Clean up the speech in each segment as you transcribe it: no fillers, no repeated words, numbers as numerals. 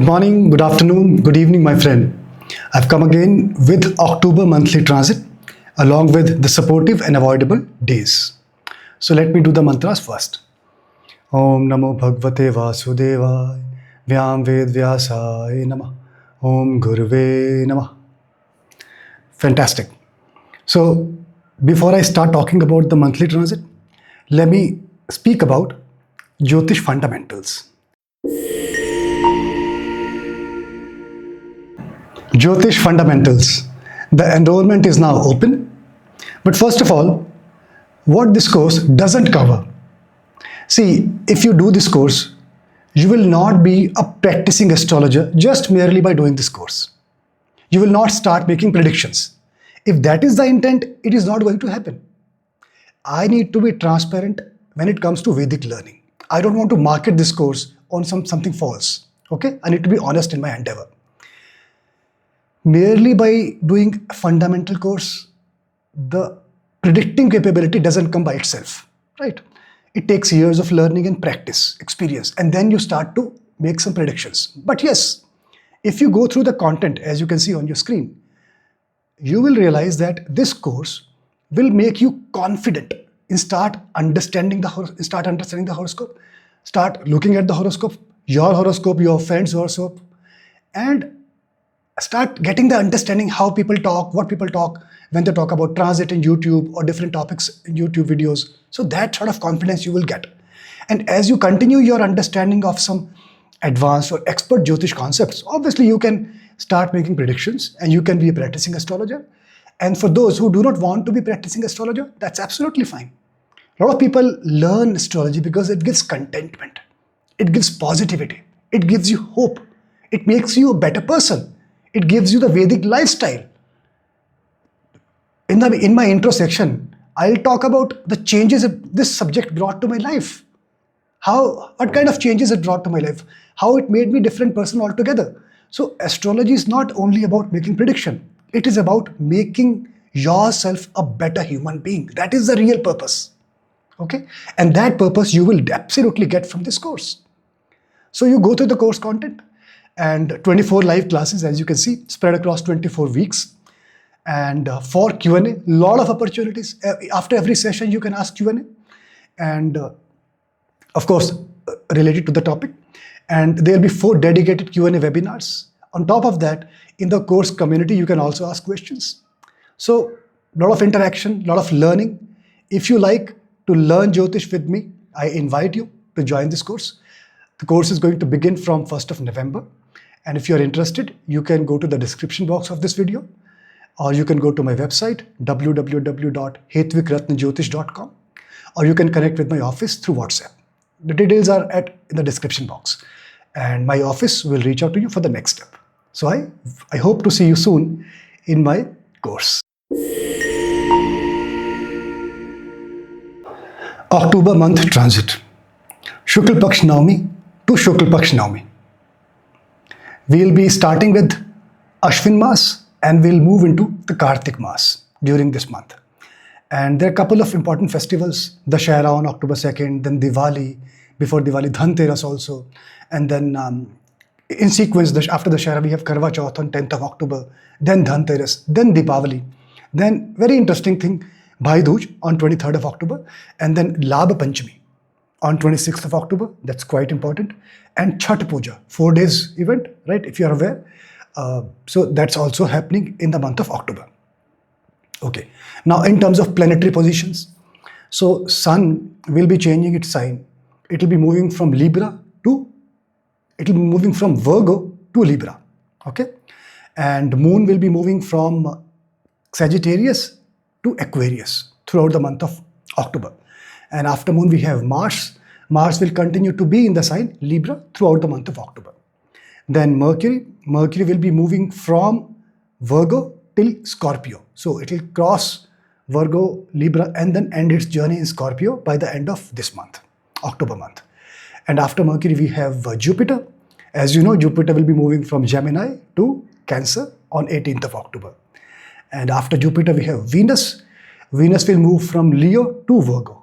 morning, good afternoon, good evening, my friend. I've come again with October monthly transit along with the supportive and avoidable days. So let me do the mantras first. Om Namo Bhagavate Vasudevaya Vyam Ved Vyasaya Namah Om Guruve Namah. Fantastic. So before I start talking about the monthly transit, let me speak about Jyotish fundamentals. Jyotish fundamentals. The enrollment is now open. But first of all, what this course doesn't cover. See, if you do this course, you will not be a practicing astrologer just merely by doing this course. You will not start making predictions. If that is the intent, it is not going to happen. I need to be transparent when it comes to Vedic learning. I don't want to market this course on something false. Okay? I need to be honest in my endeavor. Merely by doing a fundamental course, the predicting capability doesn't come by itself, right? It takes years of learning and practice, experience, and then you start to make some predictions. But yes, if you go through the content, as you can see on your screen, you will realize that this course will make you confident in start understanding the horoscope, start looking at the horoscope, your friend's horoscope, and start getting the understanding how people talk, what people talk when they talk about transit in YouTube or different topics in YouTube videos. So that sort of confidence you will get. And as you continue your understanding of some advanced or expert Jyotish concepts, obviously you can start making predictions and you can be a practicing astrologer. And for those who do not want to be practicing astrologer, that's absolutely fine. A lot of people learn astrology because it gives contentment. It gives positivity. It gives you hope. It makes you a better person. It gives you the Vedic lifestyle. In my intro section, I'll talk about the changes this subject brought to my life. What kind of changes it brought to my life? How it made me a different person altogether. So astrology is not only about making prediction. It is about making yourself a better human being. That is the real purpose. Okay? And that purpose you will absolutely get from this course. So you go through the course content, and 24 live classes, as you can see, spread across 24 weeks. And for Q&A, lot of opportunities. After every session, you can ask Q&A. And of course, related to the topic. And there'll be 4 dedicated Q&A webinars. On top of that, in the course community, you can also ask questions. So, a lot of interaction, a lot of learning. If you like to learn Jyotish with me, I invite you to join this course. The course is going to begin from 1st of November. And if you're interested, you can go to the description box of this video, or you can go to my website, www.hetvikratnajyotish.com, or you can connect with my office through WhatsApp. The details are in the description box, and my office will reach out to you for the next step. So I hope to see you soon in my course. October month transit. Shukla Paksh Navami to Shukla Paksh Navami. We'll be starting with Ashwin Mas and we'll move into the Kartik Mas during this month. And there are a couple of important festivals, Dashera on October 2nd, then Diwali, before Diwali, Dhanteras also. And then in sequence, after Dashera, we have Karwa Chauth on 10th of October, then Dhanteras, then Deepavali. Then very interesting thing, Bhai Dooj on 23rd of October, and then Labh Panchami on 26th of October. That's quite important. And Chhat Puja, 4 days event, right? If you are aware. So that's also happening in the month of October. Okay. Now, in terms of planetary positions, so Sun will be changing its sign. It will be moving from Virgo to Libra. Okay. And Moon will be moving from Sagittarius to Aquarius throughout the month of October. And after Moon, we have Mars. Mars will continue to be in the sign Libra throughout the month of October. Then Mercury will be moving from Virgo till Scorpio. So it will cross Virgo, Libra, and then end its journey in Scorpio by the end of this month, October month. And after Mercury, we have Jupiter. As you know, Jupiter will be moving from Gemini to Cancer on 18th of October. And after Jupiter, we have Venus. Venus will move from Leo to Virgo.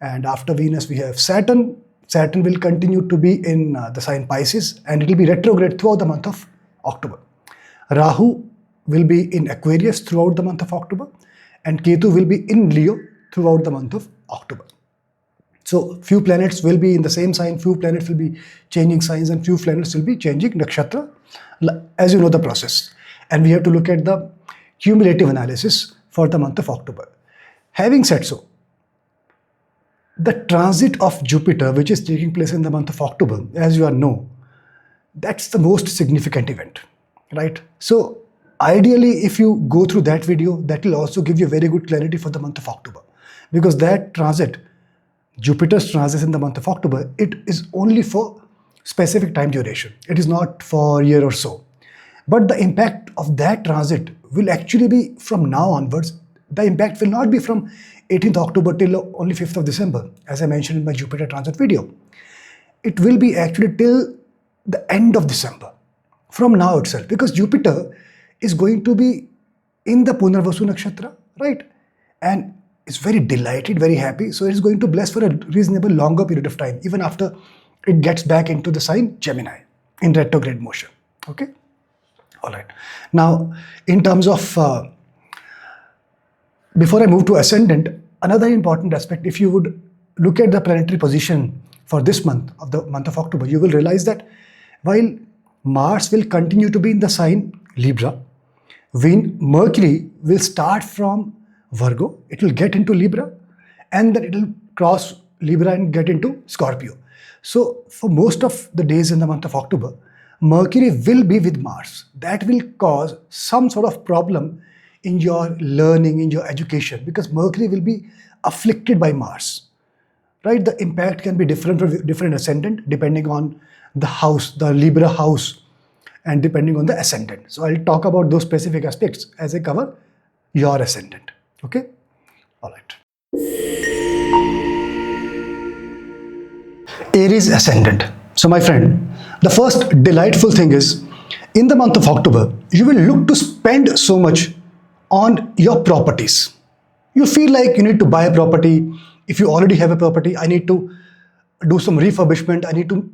And after Venus, we have Saturn. Saturn will continue to be in the sign Pisces, and it will be retrograde throughout the month of October. Rahu will be in Aquarius throughout the month of October, and Ketu will be in Leo throughout the month of October. So few planets will be in the same sign, few planets will be changing signs, and few planets will be changing nakshatra, as you know the process. And we have to look at the cumulative analysis for the month of October. Having said so, the transit of Jupiter, which is taking place in the month of October, as you all know, that's the most significant event, right? So ideally, if you go through that video, that will also give you very good clarity for the month of October, because that transit, Jupiter's transit in the month of October, it is only for specific time duration. It is not for a year or so. But the impact of that transit will actually be from now onwards. The impact will not be from 18th October till only 5th of December, as I mentioned in my Jupiter transit video. It will be actually till the end of December, from now itself, because Jupiter is going to be in the Punarvasu Nakshatra, right? And it's very delighted, very happy. So it's going to bless for a reasonable longer period of time, even after it gets back into the sign Gemini in retrograde motion. Okay? All right. Now, in terms of, before I move to ascendant, another important aspect, if you would look at the planetary position for this month, of the month of October, you will realize that while Mars will continue to be in the sign Libra, Mercury will start from Virgo, it will get into Libra, and then it will cross Libra and get into Scorpio. So for most of the days in the month of October, Mercury will be with Mars. That will cause some sort of problem in your learning, in your education, because Mercury will be afflicted by Mars, right? The impact can be different for different ascendant depending on the house, the Libra house, and depending on the ascendant. So I'll talk about those specific aspects as I cover your ascendant. Okay? All right. Aries ascendant. So my friend, the first delightful thing is, in the month of October, you will look to spend so much on your properties. You feel like you need to buy a property. If you already have a property, I need to do some refurbishment. I need to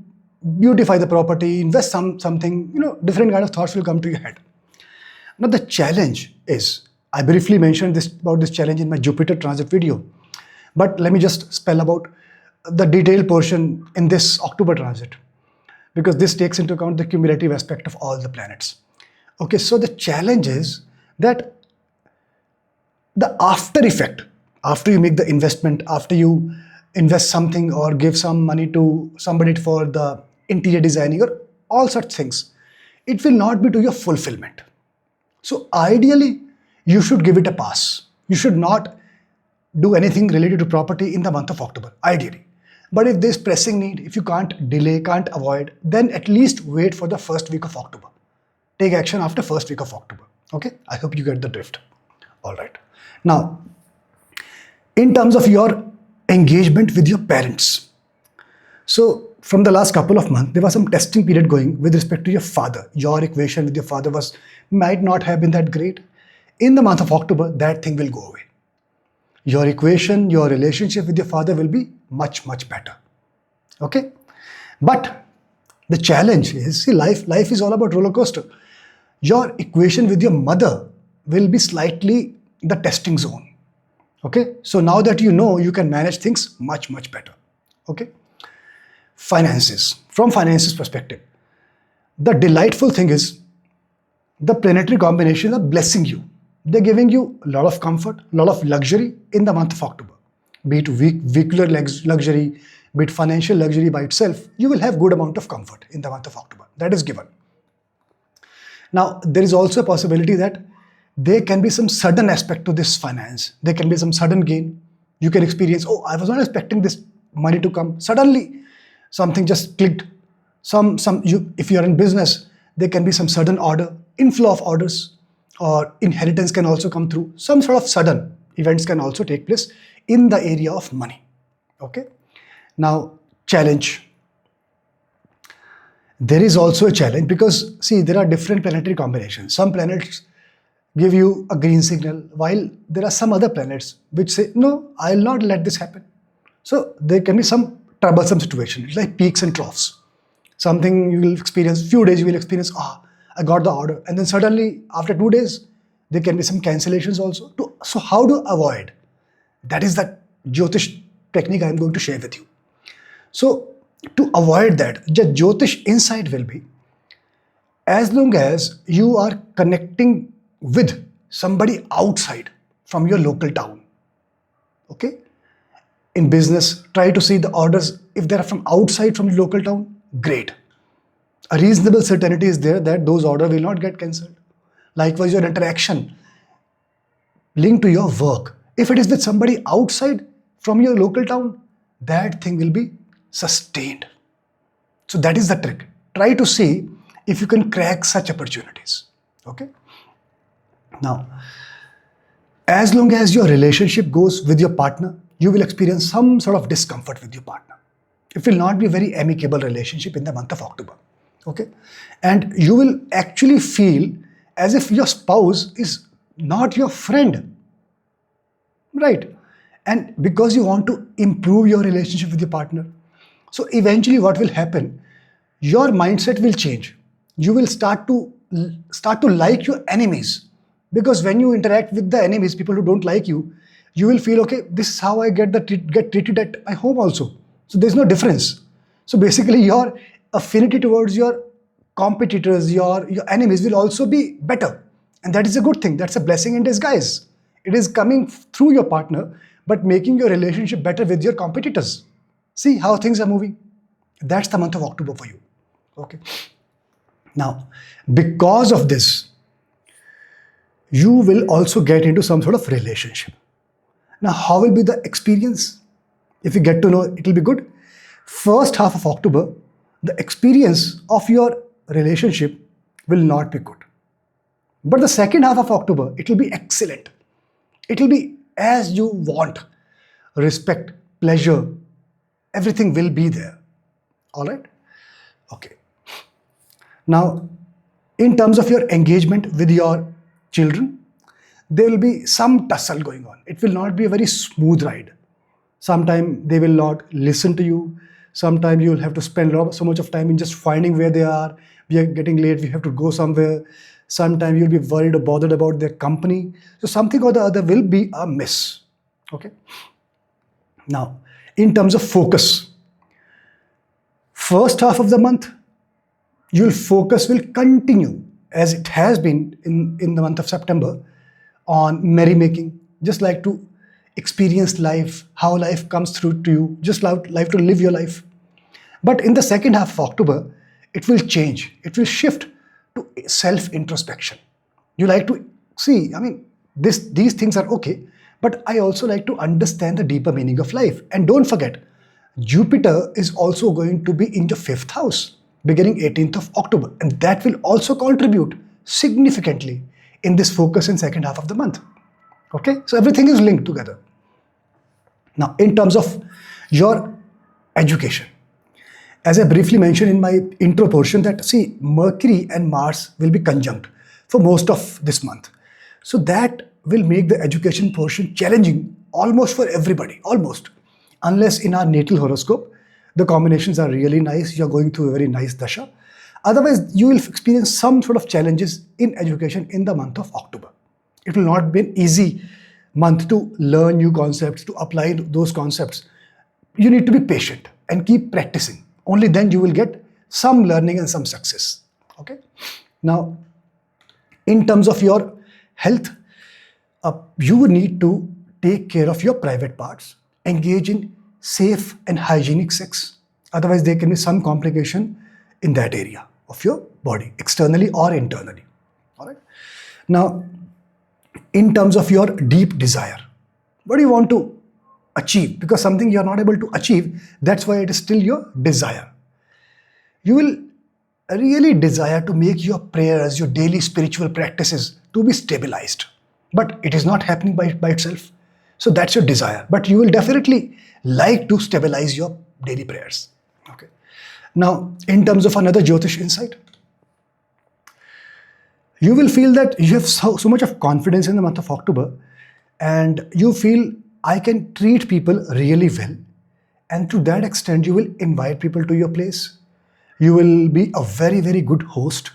beautify the property, invest something, different kind of thoughts will come to your head. Now the challenge is, I briefly mentioned about this challenge in my Jupiter transit video, but let me just spell about the detailed portion in this October transit, because this takes into account the cumulative aspect of all the planets. Okay, so the challenge is that the after effect, after you make the investment, after you invest something or give some money to somebody for the interior designing or all such things, it will not be to your fulfillment. So ideally, you should give it a pass. You should not do anything related to property in the month of October, ideally. But if there's pressing need, if you can't delay, can't avoid, then at least wait for the first week of October. Take action after first week of October. Okay? I hope you get the drift. All right. Now, in terms of your engagement with your parents. So from the last couple of months, there was some testing period going with respect to your father. Your equation with your father might not have been that great. In the month of October, that thing will go away. Your equation, your relationship with your father will be much, much better. Okay? But the challenge is, see, life is all about roller coaster. Your equation with your mother will be slightly the testing zone. Okay? So now that you know, you can manage things much, much better. Okay? Finances. From finances perspective, the delightful thing is the planetary combinations are blessing you. They're giving you a lot of comfort, a lot of luxury in the month of October. Be it vehicular luxury, be it financial luxury by itself, you will have good amount of comfort in the month of October. That is given. Now, there is also a possibility that there can be some sudden aspect to this finance. There can be some sudden gain. You can experience, oh, I was not expecting this money to come. Suddenly, something just clicked. If you're in business, there can be some sudden order, inflow of orders, or inheritance can also come through. Some sort of sudden events can also take place in the area of money. Okay. Now, challenge. There is also a challenge because, see, there are different planetary combinations. Some planets give you a green signal, while there are some other planets which say, no, I'll not let this happen. So there can be some troublesome situation. It's like peaks and troughs. Something you will experience, few days you will experience, I got the order. And then suddenly, after 2 days, there can be some cancellations also. So how to avoid? That is the Jyotish technique I'm going to share with you. So to avoid that, the Jyotish insight will be, as long as you are connecting with somebody outside from your local town, okay? In business, try to see the orders. If they are from outside from the local town, great. A reasonable certainty is there that those orders will not get cancelled. Likewise, your interaction linked to your work. If it is with somebody outside from your local town, that thing will be sustained. So that is the trick. Try to see if you can crack such opportunities. Okay? Now, as long as your relationship goes with your partner, you will experience some sort of discomfort with your partner. It will not be a very amicable relationship in the month of October. Okay? And you will actually feel as if your spouse is not your friend. Right? And because you want to improve your relationship with your partner, so eventually what will happen, your mindset will change. You will start to like your enemies, because when you interact with the enemies, people who don't like you, you will feel, okay, this is how I get treated at my home also. So there's no difference. So basically your affinity towards your competitors, your enemies will also be better. And that is a good thing. That's a blessing in disguise. It is coming through your partner, but making your relationship better with your competitors. See how things are moving. That's the month of October for you. Okay. Now, because of this, you will also get into some sort of relationship. Now, how will be the experience? If you get to know, it will be good. First half of October, the experience of your relationship will not be good. But the second half of October, it will be excellent. It will be as you want. Respect, pleasure, everything will be there. All right? Okay. Now, in terms of your engagement with your children, there will be some tussle going on. It will not be a very smooth ride. Sometimes they will not listen to you. Sometimes you will have to spend so much of time in just finding where they are. We are getting late, we have to go somewhere. Sometimes you'll be worried or bothered about their company. So something or the other will be a miss. Okay. Now, in terms of focus, first half of the month, your focus will continue as it has been in the month of September on merrymaking, just like to experience life, how life comes through to you, just like to live your life. But in the second half of October, it will change. It will shift to self-introspection. You like to see, these things are okay, but I also like to understand the deeper meaning of life. And don't forget, Jupiter is also going to be in the 5th house, beginning 18th of October. And that will also contribute significantly in this focus in second half of the month. Okay, so everything is linked together. Now, in terms of your education, as I briefly mentioned in my intro portion, that see, Mercury and Mars will be conjunct for most of this month. So that will make the education portion challenging almost for everybody, almost. Unless in our natal horoscope, the combinations are really nice, you're going through a very nice dasha. Otherwise, you will experience some sort of challenges in education in the month of October. It will not be an easy month to learn new concepts, to apply those concepts. You need to be patient and keep practicing. Only then you will get some learning and some success. Okay. Now, in terms of your health, you will need to take care of your private parts, engage in safe and hygienic sex. Otherwise, there can be some complication in that area of your body, externally or internally. All right. Now, in terms of your deep desire, what do you want to achieve? Because something you are not able to achieve, that's why it is still your desire. You will really desire to make your prayers, your daily spiritual practices to be stabilized. But it is not happening by itself. So that's your desire. But you will definitely like to stabilize your daily prayers. Okay. Now, in terms of another Jyotish insight, you will feel that you have so much of confidence in the month of October, and you feel I can treat people really well, And to that extent, you will invite people to your place. You will be a very, very good host.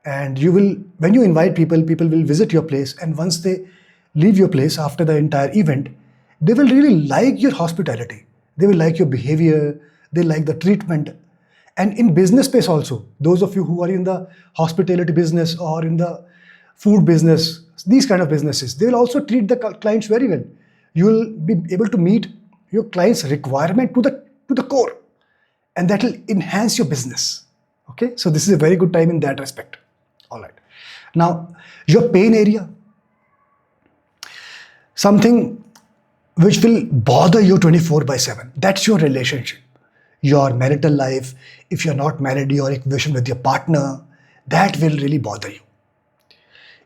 And you will, when you invite people, people will visit your place. And once they leave your place after the entire event, they will really like your hospitality. They will like your behavior. They like the treatment. And in business space also, those of you who are in the hospitality business or in the food business, these kind of businesses, they will also treat the clients very well. You will be able to meet your client's requirement to the core, and that will enhance your business. Okay, so this is a very good time in that respect. All right. Now, your pain area, something which will bother you 24/7. That's your relationship, your marital life. If you're not married, your equation with your partner, that will really bother you.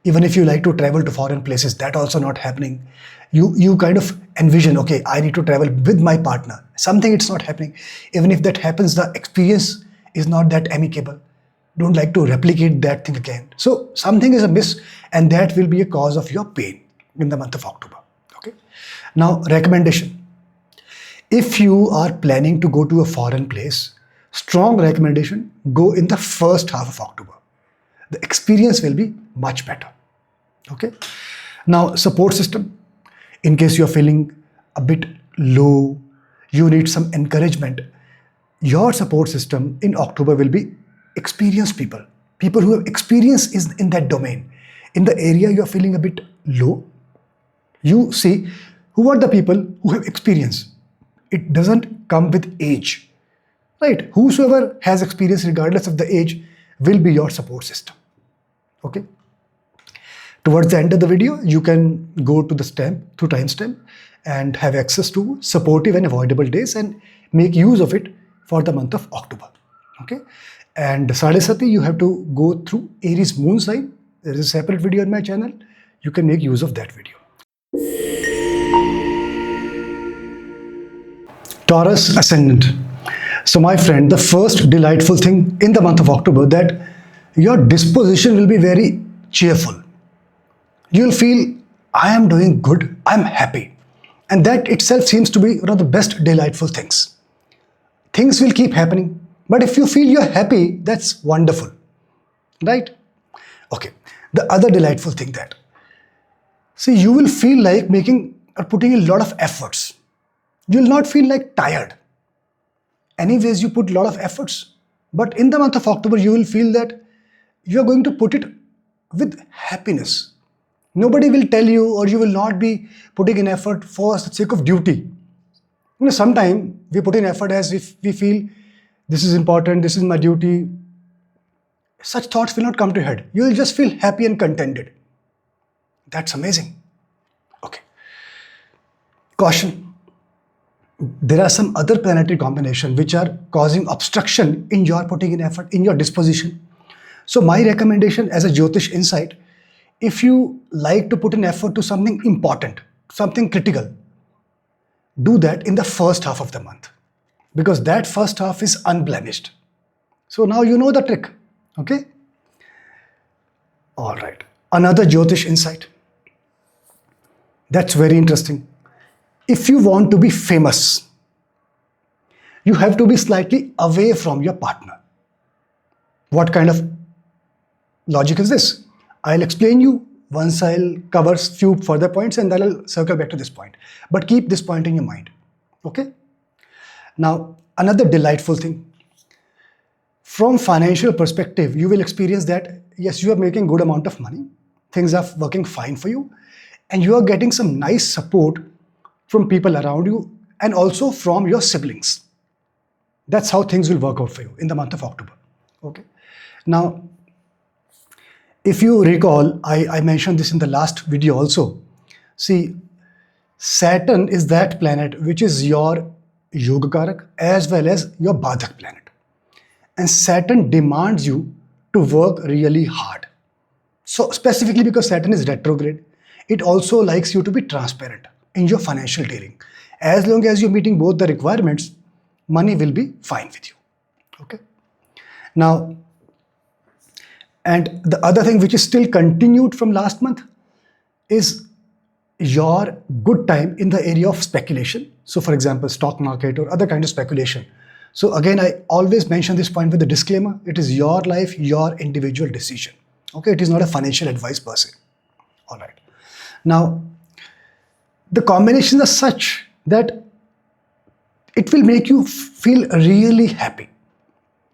Even if you like to travel to foreign places, that also not happening. You kind of envision, okay, I need to travel with my partner. Something it's not happening. Even if that happens, the experience is not that amicable. Don't like to replicate that thing again. So something is amiss, and that will be a cause of your pain in the month of October. Okay. Now, recommendation. If you are planning to go to a foreign place, strong recommendation, go in the first half of October. The experience will be much better. Okay. Now, support system. In case you're feeling a bit low, you need some encouragement. Your support system in October will be experienced people. People who have experience is in that domain. In the area you're feeling a bit low, you see who are the people who have experience. It doesn't come with age. Right? Whosoever has experience regardless of the age will be your support system. Okay. Towards the end of the video, you can go to the timestamp and have access to supportive and avoidable days and make use of it for the month of October. Okay. And Sadesati, you have to go through Aries moon sign. There is a separate video on my channel. You can make use of that video. Taurus ascendant. So my friend, the first delightful thing in the month of October, that your disposition will be very cheerful. You'll feel, I am doing good, I'm happy. And that itself seems to be one of the best delightful things. Things will keep happening, but if you feel you're happy, that's wonderful, right? Okay, the other delightful thing that, see, you will feel like making or putting a lot of efforts. You'll not feel like tired. Anyways, you put a lot of efforts, but in the month of October, you will feel that you're going to put it with happiness. Nobody will tell you, or you will not be putting in effort for the sake of duty. Sometimes we put in effort as if we feel this is important, this is my duty. Such thoughts will not come to head. You will just feel happy and contented. That's amazing. Okay. Caution. There are some other planetary combinations which are causing obstruction in your putting in effort, in your disposition. So my recommendation as a Jyotish insight, if you like to put in effort to something important, something critical, do that in the first half of the month, because that first half is unblemished. So now you know the trick. Okay. All right. Another Jyotish insight. That's very interesting. If you want to be famous, you have to be slightly away from your partner. What kind of logic is this? I'll explain you once I'll cover few further points, and then I'll circle back to this point. But keep this point in your mind. Okay? Now, another delightful thing. From financial perspective, you will experience that, yes, you are making good amount of money. Things are working fine for you. And you are getting some nice support from people around you and also from your siblings. That's how things will work out for you in the month of October. Okay? Now, if you recall, I mentioned this in the last video also. See, Saturn is that planet which is your Yoga Karak as well as your Badhak planet. And Saturn demands you to work really hard. So specifically because Saturn is retrograde, it also likes you to be transparent in your financial dealing. As long as you're meeting both the requirements, money will be fine with you. Okay. Now, and the other thing which is still continued from last month is your good time in the area of speculation. So for example, stock market or other kind of speculation. So again, I always mention this point with a disclaimer. It is your life, your individual decision. Okay, it is not a financial advice per se. All right. Now, the combinations are such that it will make you feel really happy.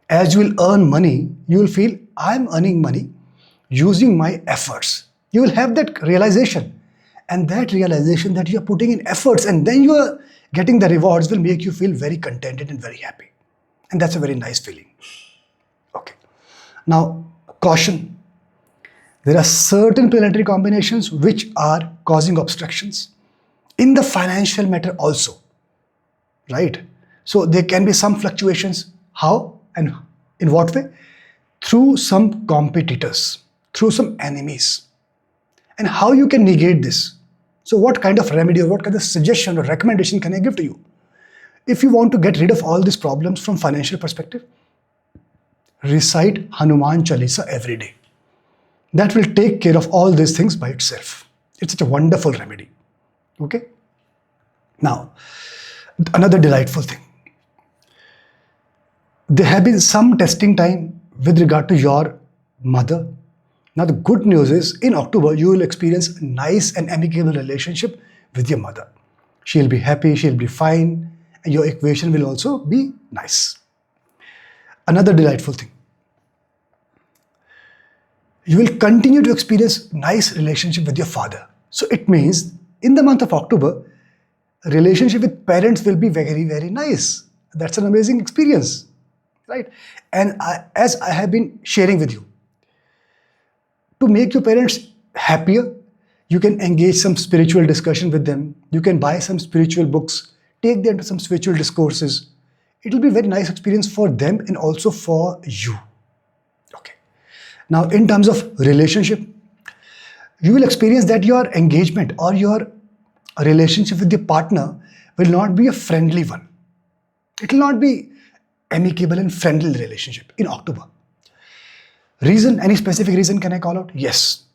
As you will earn money, you will feel, I'm earning money using my efforts. You will have that realization, and that realization that you are putting in efforts and then you are getting the rewards will make you feel very contented and very happy. And that's a very nice feeling. Okay. Now, caution. There are certain planetary combinations which are causing obstructions in the financial matter also, right? So there can be some fluctuations. How and in what way? Through some competitors, through some enemies. And how you can negate this? So what kind of remedy or what kind of suggestion or recommendation can I give to you? If you want to get rid of all these problems from financial perspective, recite Hanuman Chalisa every day. That will take care of all these things by itself. It's such a wonderful remedy. Okay? Now, another delightful thing. There have been some testing time with regard to your mother. Now, the good news is in October, you will experience a nice and amicable relationship with your mother. She'll be happy, she'll be fine, and your equation will also be nice. Another delightful thing. You will continue to experience nice relationship with your father. So it means in the month of October, relationship with parents will be very, very nice. That's an amazing experience, right? And as I have been sharing with you, to make your parents happier, you can engage some spiritual discussion with them. You can buy some spiritual books, take them to some spiritual discourses. It will be a very nice experience for them and also for you. Okay. Now, in terms of relationship, you will experience that your engagement or your relationship with your partner will not be a friendly one. It will not be amicable and friendly relationship in October. Reason, any specific reason can I call out? Yes.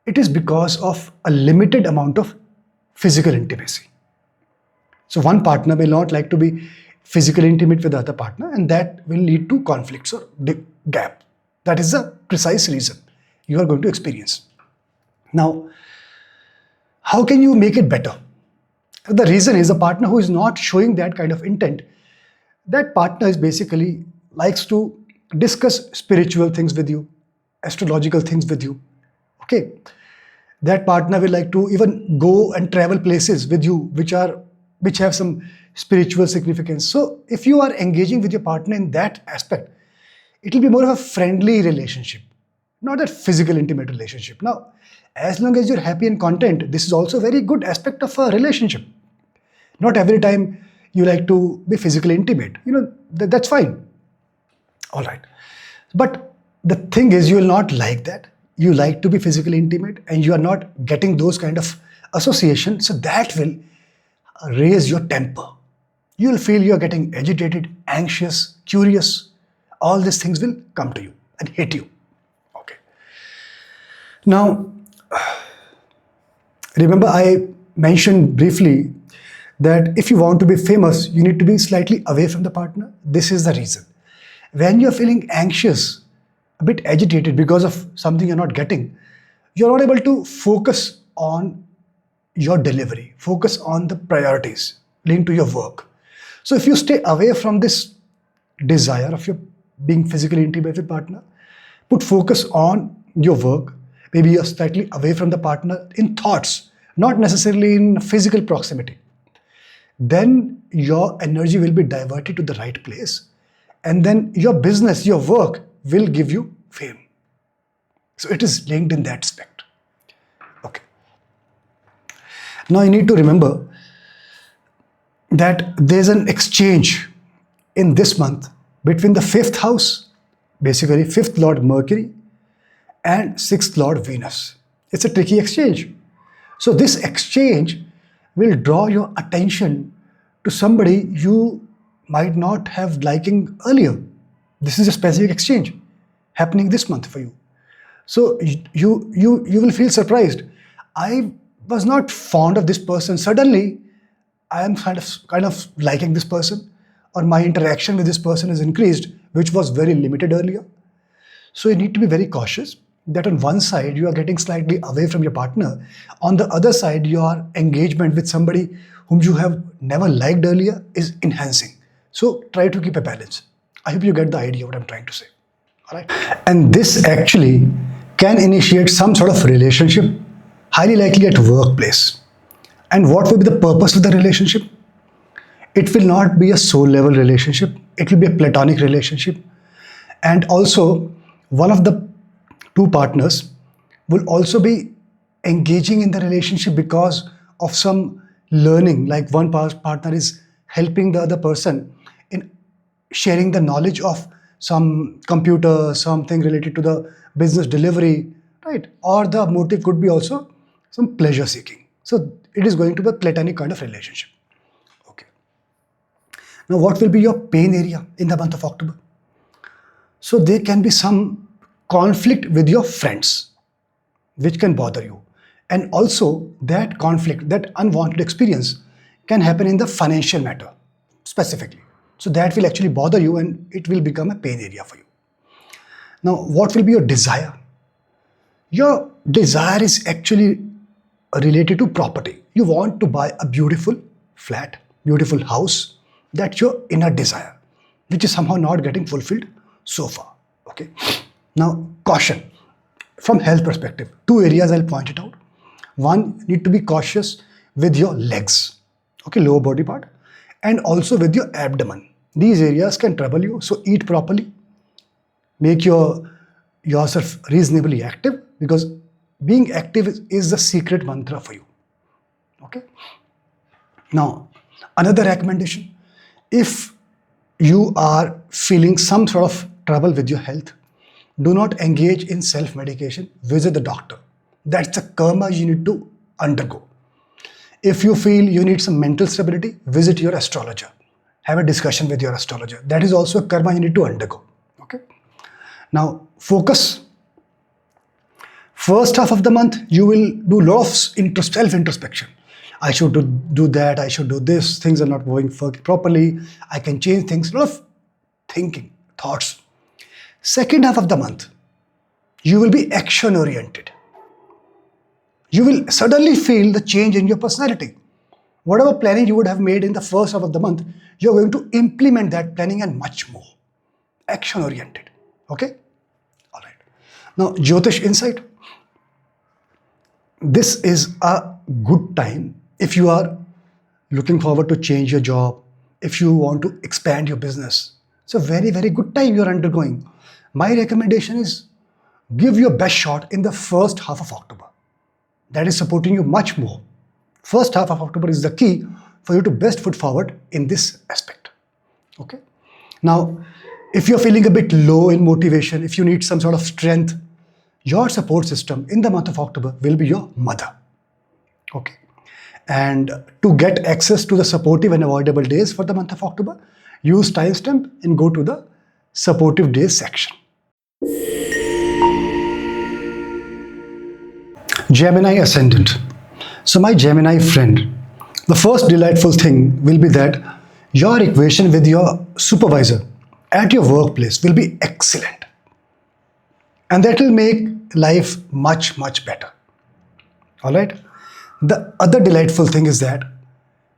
It is because of a limited amount of physical intimacy. So one partner will not like to be physically intimate with the other partner, and that will lead to conflicts or gap. That is the precise reason you are going to experience. Now, how can you make it better? The reason is a partner who is not showing that kind of intent, that partner is basically likes to discuss spiritual things with you, astrological things with you. Okay. That partner will like to even go and travel places with you which have some spiritual significance. So if you are engaging with your partner in that aspect, it will be more of a friendly relationship, not a physical intimate relationship. Now, as long as you're happy and content, this is also a very good aspect of a relationship. Not every time you like to be physically intimate. That's fine. All right. But the thing is, you will not like that. You like to be physically intimate and you are not getting those kind of association. So that will raise your temper. You will feel you are getting agitated, anxious, curious. All these things will come to you and hit you. Okay. Now, remember I mentioned briefly that if you want to be famous, you need to be slightly away from the partner. This is the reason. When you're feeling anxious, a bit agitated because of something you're not getting, you're not able to focus on your delivery, focus on the priorities linked to your work. So if you stay away from this desire of your being physically intimate with partner, put focus on your work, maybe you're slightly away from the partner in thoughts, not necessarily in physical proximity, then your energy will be diverted to the right place. And then your business, your work will give you fame. So it is linked in that aspect. Okay. Now you need to remember that there's an exchange in this month between the 5th house, basically 5th Lord Mercury, and 6th Lord Venus. It's a tricky exchange. So this exchange will draw your attention to somebody you might not have liking earlier. This is a specific exchange happening this month for you. So you will feel surprised. I was not fond of this person. Suddenly, I am kind of liking this person, or my interaction with this person is increased, which was very limited earlier. So you need to be very cautious that on one side you are getting slightly away from your partner, on the other side your engagement with somebody whom you have never liked earlier is enhancing. So try to keep a balance. I hope you get the idea what I'm trying to say. All right. And this actually can initiate some sort of relationship, highly likely at workplace. And what will be the purpose of the relationship? It will not be a soul level relationship. It will be a platonic relationship. And also, one of the two partners will also be engaging in the relationship because of some learning, like one partner is helping the other person in sharing the knowledge of some computer, something related to the business delivery, right? Or the motive could be also some pleasure seeking. So it is going to be a platonic kind of relationship. Okay. Now, what will be your pain area in the month of October? So there can be some conflict with your friends, which can bother you. And also that conflict, that unwanted experience can happen in the financial matter specifically. So that will actually bother you and it will become a pain area for you. Now, what will be your desire? Your desire is actually related to property. You want to buy a beautiful flat, beautiful house. That's your inner desire, which is somehow not getting fulfilled so far. Okay. Now, caution from health perspective. Two areas I'll point it out. One, you need to be cautious with your legs, okay, lower body part, and also with your abdomen. These areas can trouble you. So eat properly. Make yourself reasonably active, because being active is the secret mantra for you. Okay. Now, another recommendation, if you are feeling some sort of trouble with your health, do not engage in self-medication. Visit the doctor. That's the karma you need to undergo. If you feel you need some mental stability, visit your astrologer. Have a discussion with your astrologer. That is also a karma you need to undergo. Okay. Now, focus. First half of the month, you will do lots of self-introspection. I should do that, I should do this, things are not moving properly, I can change things, a lot of thinking, thoughts. Second half of the month, you will be action-oriented. You will suddenly feel the change in your personality. Whatever planning you would have made in the first half of the month, you're going to implement that planning and much more. Action-oriented. Okay? All right. Now, Jyotish insight. This is a good time if you are looking forward to change your job, if you want to expand your business. It's a very, very good time you're undergoing. My recommendation is give your best shot in the first half of October. That is supporting you much more. First half of October is the key for you to best foot forward in this aspect. Okay. Now, if you're feeling a bit low in motivation, if you need some sort of strength, your support system in the month of October will be your mother. Okay. And to get access to the supportive and avoidable days for the month of October, use timestamp and go to the supportive days section. Gemini ascendant. So my Gemini friend, the first delightful thing will be that your equation with your supervisor at your workplace will be excellent. And that will make life much, much better. All right. The other delightful thing is that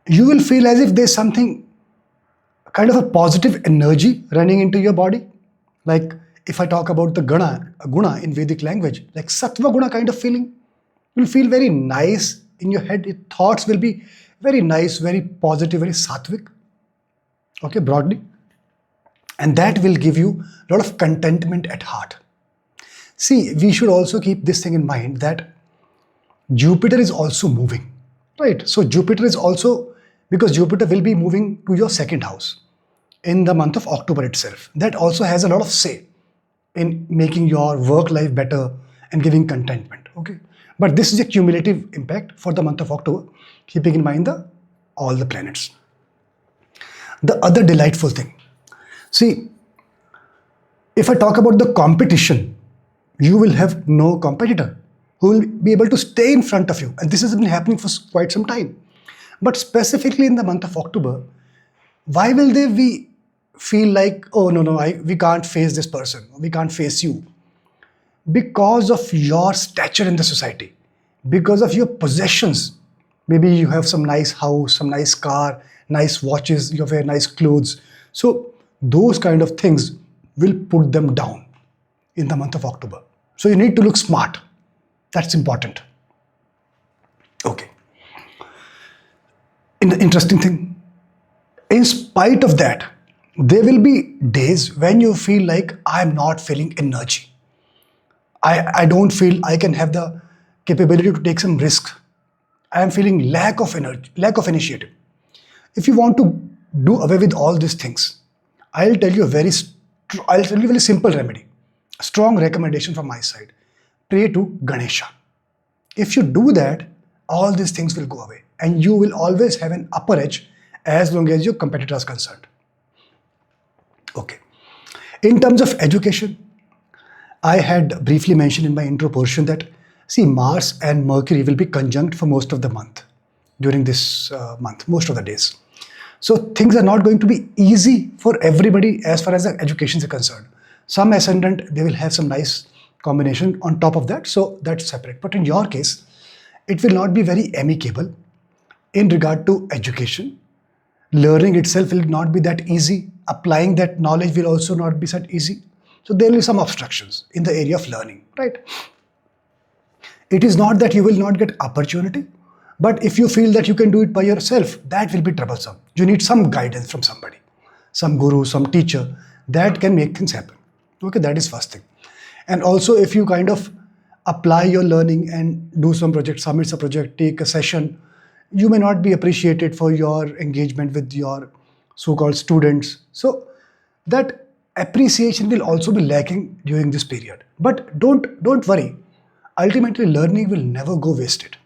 you will feel as if there's something, kind of a positive energy running into your body. Like if I talk about the guna in Vedic language, like sattva guna kind of feeling. You'll feel very nice in your head. Your thoughts will be very nice, very positive, very sattvic. Okay, broadly. And that will give you a lot of contentment at heart. See, we should also keep this thing in mind that Jupiter is also moving, right? So Jupiter is also, because Jupiter will be moving to your second house in the month of October itself. That also has a lot of say in making your work life better and giving contentment, okay? But this is a cumulative impact for the month of October, keeping in mind all the planets. The other delightful thing, see, if I talk about the competition, you will have no competitor. who will be able to stay in front of you. And this has been happening for quite some time. But specifically in the month of October, why will we feel like, oh, no, we can't face this person, we can't face you? Because of your stature in the society, because of your possessions. Maybe you have some nice house, some nice car, nice watches, you wear nice clothes. So those kind of things will put them down in the month of October. So you need to look smart. That's important. Okay. In the interesting thing, in spite of that, there will be days when you feel like I'm not feeling energy. I don't feel I can have the capability to take some risk. I am feeling lack of energy, lack of initiative. If you want to do away with all these things, I'll tell you a very simple remedy, a strong recommendation from my side. Pray to Ganesha. If you do that, all these things will go away and you will always have an upper edge as long as your competitor is concerned. Okay. In terms of education, I had briefly mentioned in my intro portion that, see, Mars and Mercury will be conjunct for most of the month, during this month, most of the days. So things are not going to be easy for everybody as far as the education is concerned. Some ascendant, they will have some nice combination on top of that, so that's separate. But in your case, it will not be very amicable in regard to education. Learning itself will not be that easy. Applying that knowledge will also not be that easy. So there will be some obstructions in the area of learning, right? It is not that you will not get opportunity, but if you feel that you can do it by yourself, that will be troublesome. You need some guidance from somebody, some guru, some teacher that can make things happen. Okay, that is first thing. And also, if you kind of apply your learning and do some project, submit a project, take a session, you may not be appreciated for your engagement with your so-called students. So that appreciation will also be lacking during this period. But don't worry. Ultimately, learning will never go wasted.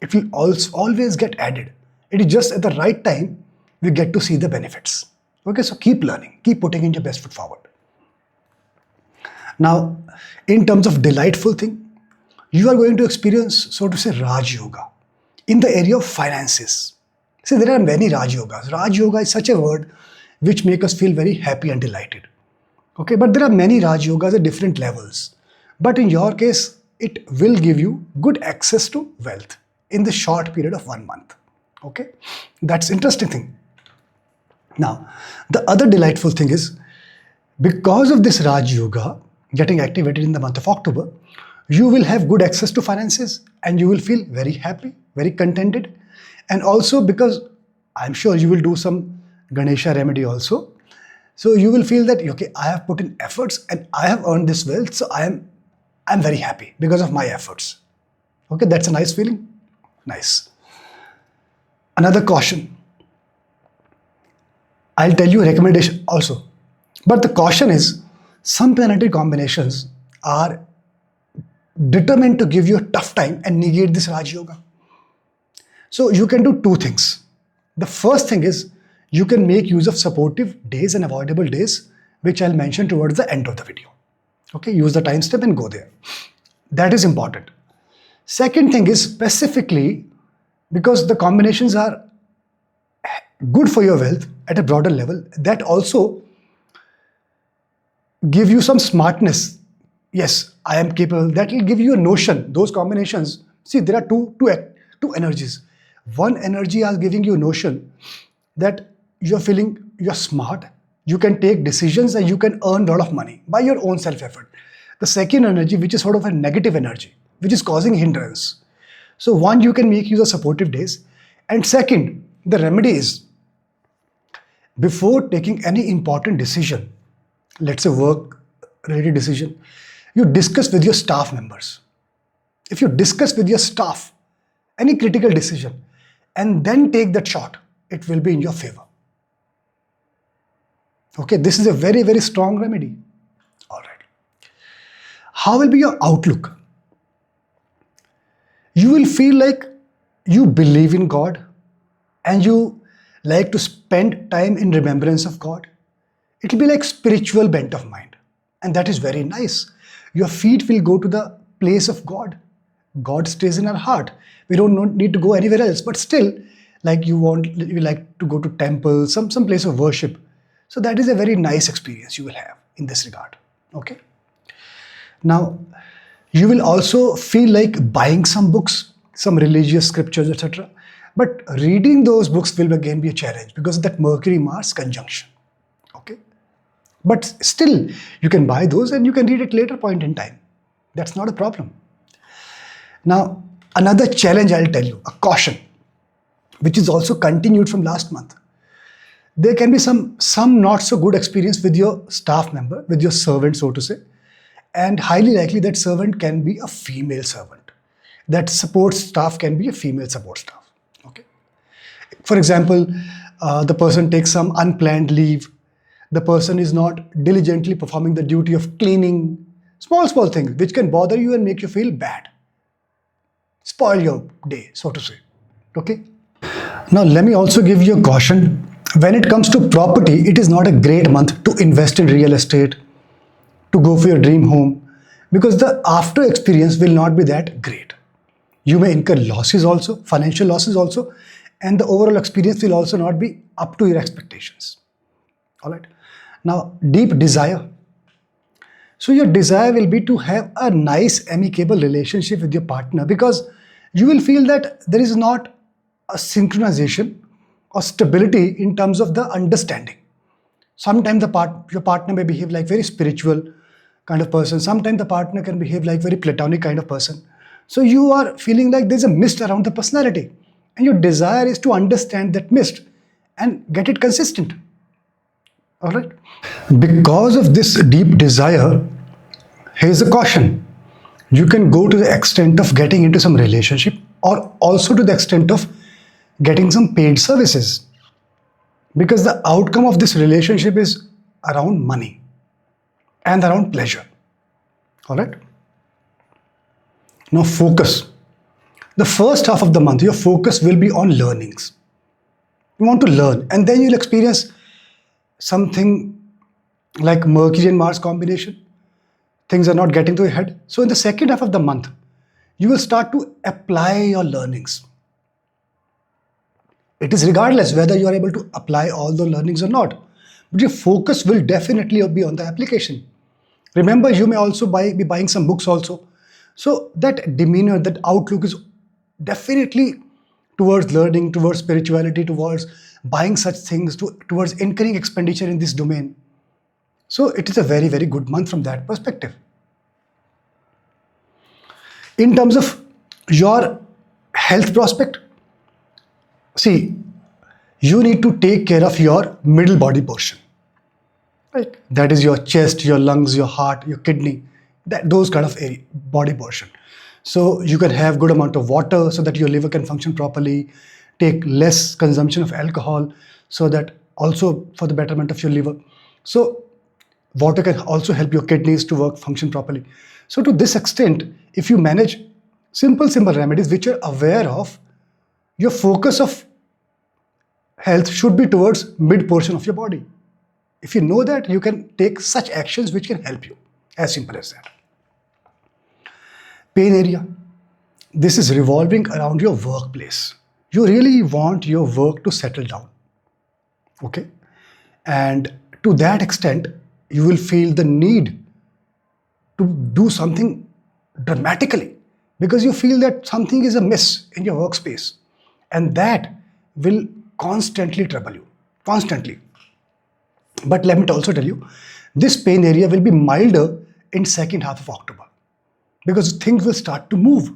It will always get added. It is just at the right time we get to see the benefits. Okay, so keep learning, keep putting in your best foot forward. Now, in terms of delightful thing, you are going to experience, so to say, Raj Yoga in the area of finances. See, there are many Raj Yogas. Raj Yoga is such a word which makes us feel very happy and delighted. Okay, but there are many Raj Yogas at different levels. But in your case, it will give you good access to wealth in the short period of 1 month. Okay, that's interesting thing. Now, the other delightful thing is, because of this Raj Yoga getting activated in the month of October, you will have good access to finances and you will feel very happy, very contented. And also because I'm sure you will do some Ganesha remedy also. So you will feel that, okay, I have put in efforts and I have earned this wealth. So I'm very happy because of my efforts. Okay, that's a nice feeling. Nice. Another caution. I'll tell you a recommendation also. But the caution is, some planetary combinations are determined to give you a tough time and negate this Raj Yoga. So you can do two things. The first thing is, you can make use of supportive days and avoidable days, which I'll mention towards the end of the video. Okay, use the timestamp and go there. That is important. Second thing is, specifically, because the combinations are good for your wealth at a broader level, that also give you some smartness. Yes, I am capable. That will give you a notion. Those combinations, see, there are two energies. One energy is giving you a notion that you're feeling you're smart, you can take decisions and you can earn a lot of money by your own self-effort. The second energy, which is sort of a negative energy, which is causing hindrance. So one, you can make use of supportive days. And second, the remedy is, before taking any important decision, let's say work-related decision, you discuss with your staff members. If you discuss with your staff any critical decision and then take that shot, it will be in your favor. Okay, this is a very, very strong remedy. All right. How will be your outlook? You will feel like you believe in God and you like to spend time in remembrance of God. It will be like spiritual bent of mind. And that is very nice. Your feet will go to the place of God. God stays in our heart. We don't need to go anywhere else. But still, like you like to go to temple, some place of worship. So that is a very nice experience you will have in this regard. Okay. Now, you will also feel like buying some books, some religious scriptures, etc. But reading those books will again be a challenge because of that Mercury-Mars conjunction. Okay. But still, you can buy those and you can read at later point in time. That's not a problem. Now, another challenge I'll tell you, a caution, which is also continued from last month. There can be some not so good experience with your staff member, with your servant, so to say. And highly likely that servant can be a female servant. That support staff can be a female support staff. Okay. For example, the person takes some unplanned leave. The person is not diligently performing the duty of cleaning. Small things which can bother you and make you feel bad. Spoil your day, so to say. Okay. Now, let me also give you a caution. When it comes to property, it is not a great month to invest in real estate, to go for your dream home, because the after experience will not be that great. You may incur losses also, financial losses also, and the overall experience will also not be up to your expectations. All right. Now, deep desire. So your desire will be to have a nice amicable relationship with your partner, because you will feel that there is not a synchronization or stability in terms of the understanding. Sometimes your partner may behave like very spiritual kind of person. Sometimes the partner can behave like very platonic kind of person. So you are feeling like there's a mist around the personality, and your desire is to understand that mist and get it consistent. All right. Because of this deep desire, here's a caution. You can go to the extent of getting into some relationship, or also to the extent of getting some paid services, because the outcome of this relationship is around money and around pleasure. All right. Now, focus. The first half of the month, your focus will be on learnings. You want to learn, and then you'll experience something like Mercury and Mars combination. Things are not getting to your head. So in the second half of the month, you will start to apply your learnings. It is regardless whether you are able to apply all the learnings or not, but your focus will definitely be on the application. Remember, you may also be buying some books also. So that demeanor, that outlook is definitely towards learning, towards spirituality, towards buying such things, towards incurring expenditure in this domain. So it is a very, very good month from that perspective. In terms of your health prospect, see, you need to take care of your middle body portion. Right? That is your chest, your lungs, your heart, your kidney, those kind of body portion. So you can have good amount of water so that your liver can function properly. Take less consumption of alcohol so that also for the betterment of your liver. So water can also help your kidneys to function properly. So to this extent, if you manage simple remedies which you're aware of, your focus of health should be towards mid portion of your body. If you know that, you can take such actions which can help you. As simple as that. Pain area. This is revolving around your workplace. You really want your work to settle down. Okay? And to that extent, you will feel the need to do something dramatically, because you feel that something is amiss in your workspace, and that will constantly trouble you. Constantly. But let me also tell you, this pain area will be milder in second half of October, because things will start to move.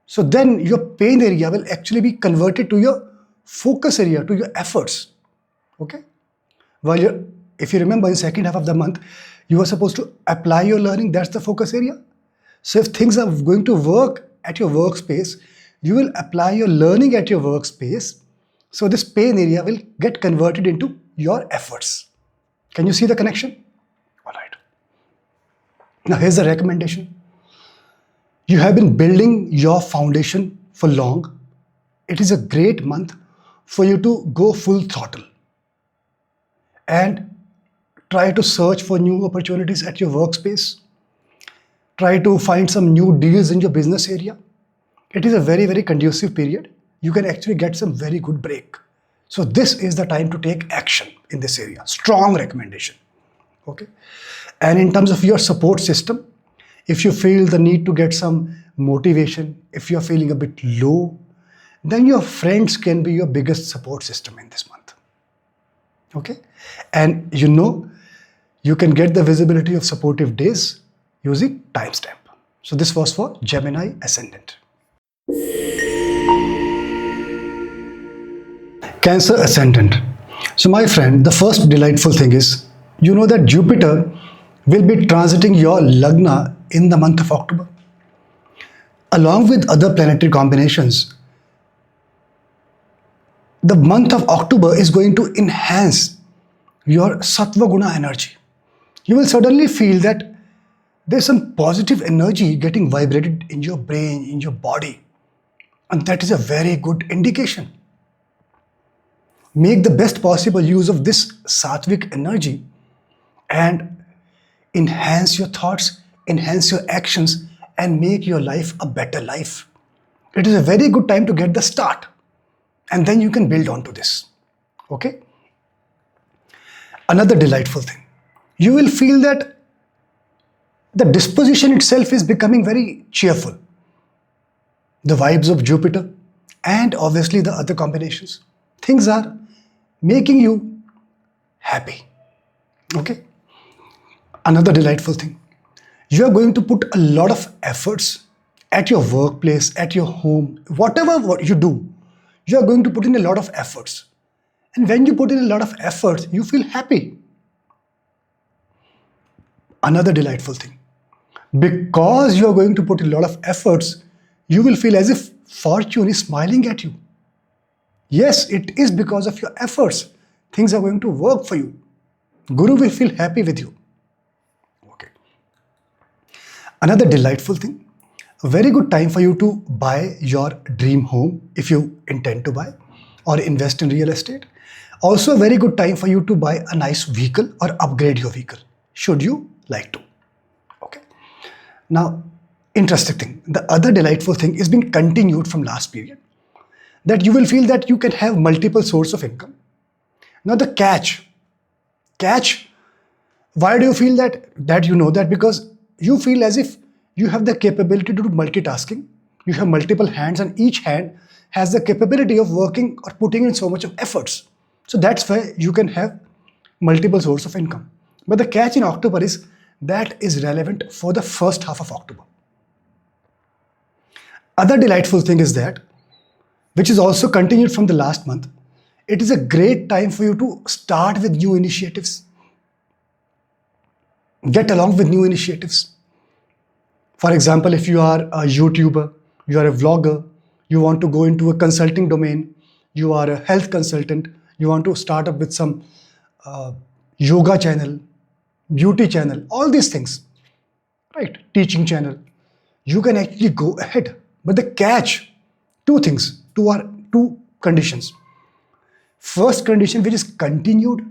So then your pain area will actually be converted to your focus area, to your efforts. Okay? While if you remember, in the second half of the month, you are supposed to apply your learning. That's the focus area. So if things are going to work at your workspace, you will apply your learning at your workspace. So this pain area will get converted into your efforts. Can you see the connection? All right. Now here's the recommendation. You have been building your foundation for long. It is a great month for you to go full throttle and try to search for new opportunities at your workspace. Try to find some new deals in your business area. It is a very, very conducive period. You can actually get some very good break. So this is the time to take action in this area. Strong recommendation. Okay. And in terms of your support system, if you feel the need to get some motivation, if you're feeling a bit low, then your friends can be your biggest support system in this month. Okay. And you can get the visibility of supportive days using timestamp. So this was for Gemini ascendant. Cancer ascendant. So my friend, the first delightful thing is, that Jupiter will be transiting your Lagna in the month of October. Along with other planetary combinations, the month of October is going to enhance your Sattva Guna energy. You will suddenly feel that there's some positive energy getting vibrated in your brain, in your body. And that is a very good indication. Make the best possible use of this Sattvic energy and enhance your thoughts, enhance your actions, and make your life a better life. It is a very good time to get the start. And then you can build onto this. Okay? Another delightful thing. You will feel that the disposition itself is becoming very cheerful. The vibes of Jupiter and obviously the other combinations. Things are making you happy. Okay? Another delightful thing. You are going to put a lot of efforts at your workplace, at your home, whatever you do. You are going to put in a lot of efforts. And when you put in a lot of efforts, you feel happy. Another delightful thing. Because you are going to put a lot of efforts, you will feel as if fortune is smiling at you. Yes, it is because of your efforts. Things are going to work for you. Guru will feel happy with you. Okay. Another delightful thing. A very good time for you to buy your dream home if you intend to buy, or invest in real estate. Also a very good time for you to buy a nice vehicle or upgrade your vehicle, should you like to. Okay. Now, interesting thing. The other delightful thing is being continued from last period. That you will feel that you can have multiple sources of income. Now the catch, why do you feel that? Because you feel as if you have the capability to do multitasking. You have multiple hands and each hand has the capability of working or putting in so much of efforts. So that's why you can have multiple sources of income. But the catch in October is that is relevant for the first half of October. Other delightful thing is that, which is also continued from the last month, it is a great time for you to start with new initiatives. Get along with new initiatives. For example, if you are a YouTuber, you are a vlogger, you want to go into a consulting domain, you are a health consultant, you want to start up with some yoga channel, beauty channel, all these things, right? Teaching channel, you can actually go ahead. But the catch, two conditions. First condition, which is continued,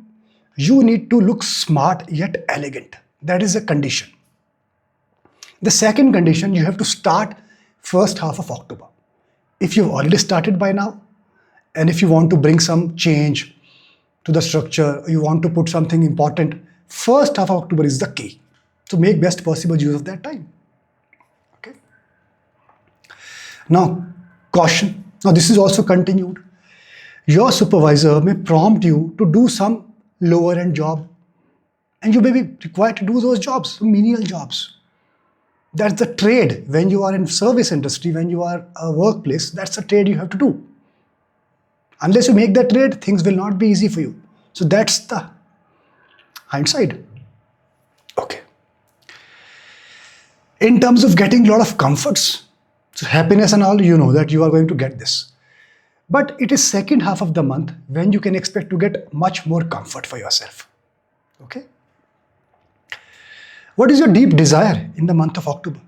you need to look smart yet elegant. That is a condition. The second condition, you have to start first half of October. If you've already started by now, and if you want to bring some change to the structure, you want to put something important, first half of October is the key. So make best possible use of that time. Okay. Now, caution. Now this is also continued. Your supervisor may prompt you to do some lower end job, and you may be required to do those jobs, menial jobs. That's the trade. When you are in service industry, when you are a workplace, that's the trade you have to do. Unless you make that trade, things will not be easy for you. So that's the hindsight. Okay. In terms of getting a lot of comforts, so happiness and all, you know that you are going to get this. But it is second half of the month when you can expect to get much more comfort for yourself. Okay. What is your deep desire in the month of October?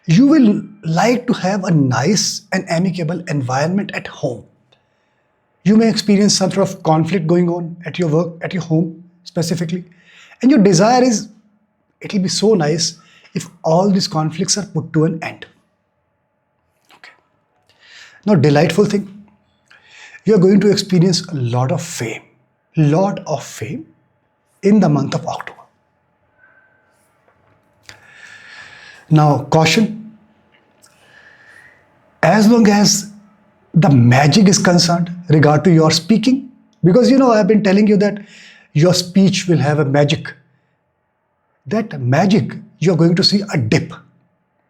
You will like to have a nice and amicable environment at home. You may experience some sort of conflict going on at your work, at your home specifically. And your desire is, it will be so nice if all these conflicts are put to an end. Okay. Now, delightful thing, you are going to experience a lot of fame in the month of October. Now, caution, as long as the magic is concerned regard to your speaking, because I've been telling you that your speech will have a magic. That magic, you're going to see a dip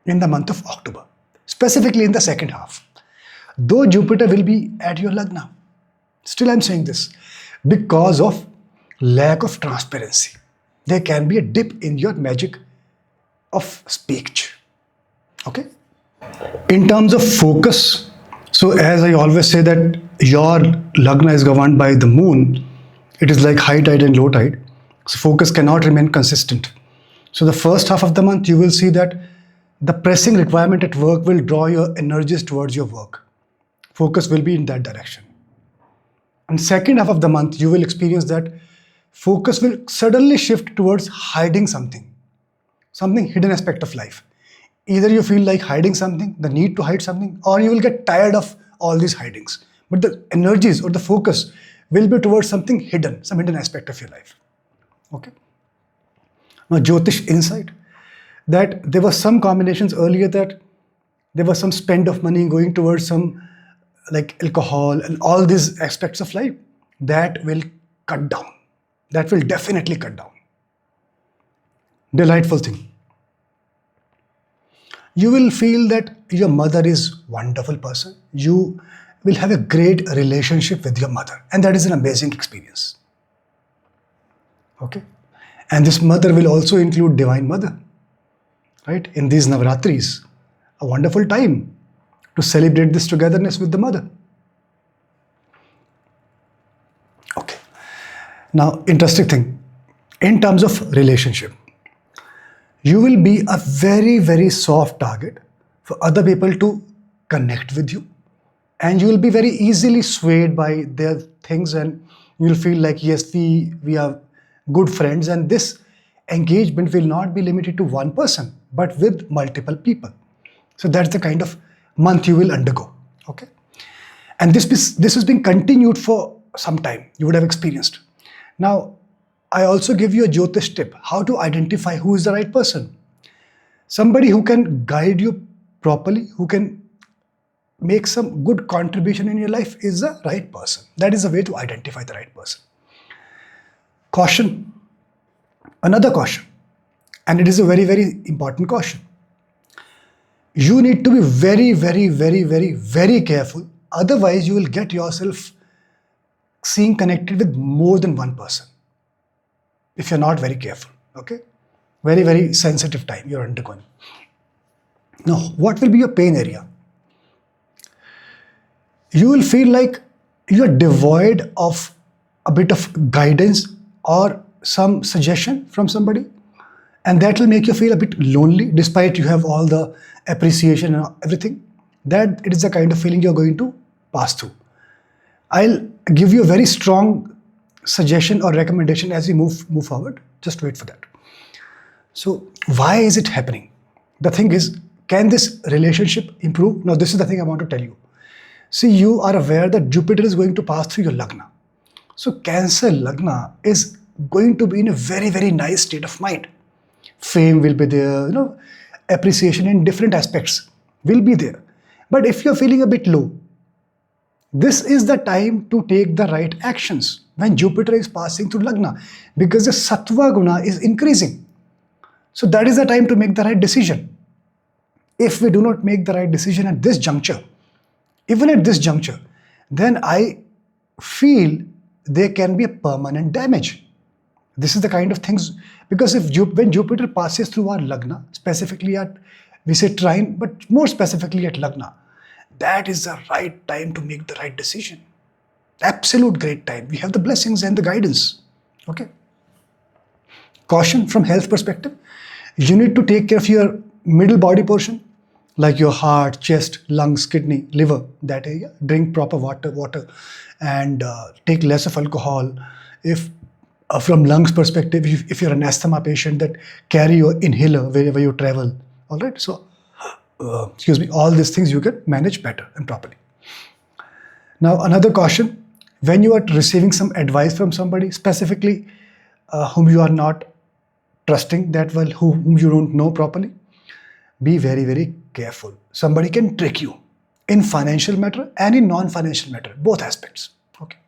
in the month of October, specifically in the second half. Though Jupiter will be at your Lagna, still I'm saying this, because of lack of transparency, there can be a dip in your magic of speech. Okay? In terms of focus, so as I always say that your Lagna is governed by the moon, it is like high tide and low tide. So focus cannot remain consistent. So the first half of the month, you will see that the pressing requirement at work will draw your energies towards your work. Focus will be in that direction. And second half of the month, you will experience that focus will suddenly shift towards hiding something hidden aspect of life. Either you feel like hiding something, the need to hide something, or you will get tired of all these hidings. But the energies or the focus will be towards something hidden, some hidden aspect of your life. Okay. Now, Jyotish insight, that there were some combinations earlier that there was some spend of money going towards some like alcohol and all these aspects of life. That will cut down. That will definitely cut down. Delightful thing. You will feel that your mother is a wonderful person. You will have a great relationship with your mother, and that is an amazing experience. Okay? And this mother will also include Divine Mother, right? In these Navratris, a wonderful time to celebrate this togetherness with the mother. Okay. Now, interesting thing. In terms of relationship, you will be a very, very soft target for other people to connect with you. And you will be very easily swayed by their things, and you will feel like, yes, we are good friends, and this engagement will not be limited to one person, but with multiple people. So that's the kind of month you will undergo. Okay. And this has been continued for some time. You would have experienced. Now, I also give you a Jyotish tip, how to identify who is the right person. Somebody who can guide you properly, who can make some good contribution in your life is the right person. That is a way to identify the right person. Caution. Another caution. And it is a very, very important caution. You need to be very, very, very, very, very careful. Otherwise, you will get yourself seeing connected with more than one person, if you're not very careful. Okay? Very, very sensitive time you're undergoing. Now, what will be your pain area? You will feel like you're devoid of a bit of guidance or some suggestion from somebody, and that will make you feel a bit lonely despite you have all the appreciation and everything. That it is the kind of feeling you're going to pass through. I'll give you a very strong suggestion or recommendation as we move forward. Just wait for that. So why is it happening? The thing is, can this relationship improve? Now, this is the thing I want to tell you. See, you are aware that Jupiter is going to pass through your Lagna. So Cancer Lagna is going to be in a very, very nice state of mind. Fame will be there, appreciation in different aspects will be there. But if you're feeling a bit low, this is the time to take the right actions when Jupiter is passing through Lagna, because the Sattva Guna is increasing. So that is the time to make the right decision. If we do not make the right decision at this juncture, even at this juncture, then I feel there can be a permanent damage. This is the kind of things, because when Jupiter passes through our Lagna, specifically at, we say trine, but more specifically at Lagna, that is the right time to make the right decision. Absolute great time. We have the blessings and the guidance. Okay. Caution from health perspective. You need to take care of your middle body portion, like your heart, chest, lungs, kidney, liver, that area. Drink proper water, and take less of alcohol. If From lungs perspective, if you're an asthma patient, that carry your inhaler wherever you travel. All right. So, excuse me, all these things you can manage better and properly. Now, another caution, when you are receiving some advice from somebody, specifically whom you are not trusting that well, whom you don't know properly, be very, very careful. Somebody can trick you in financial matter and in non-financial matter, both aspects. Okay.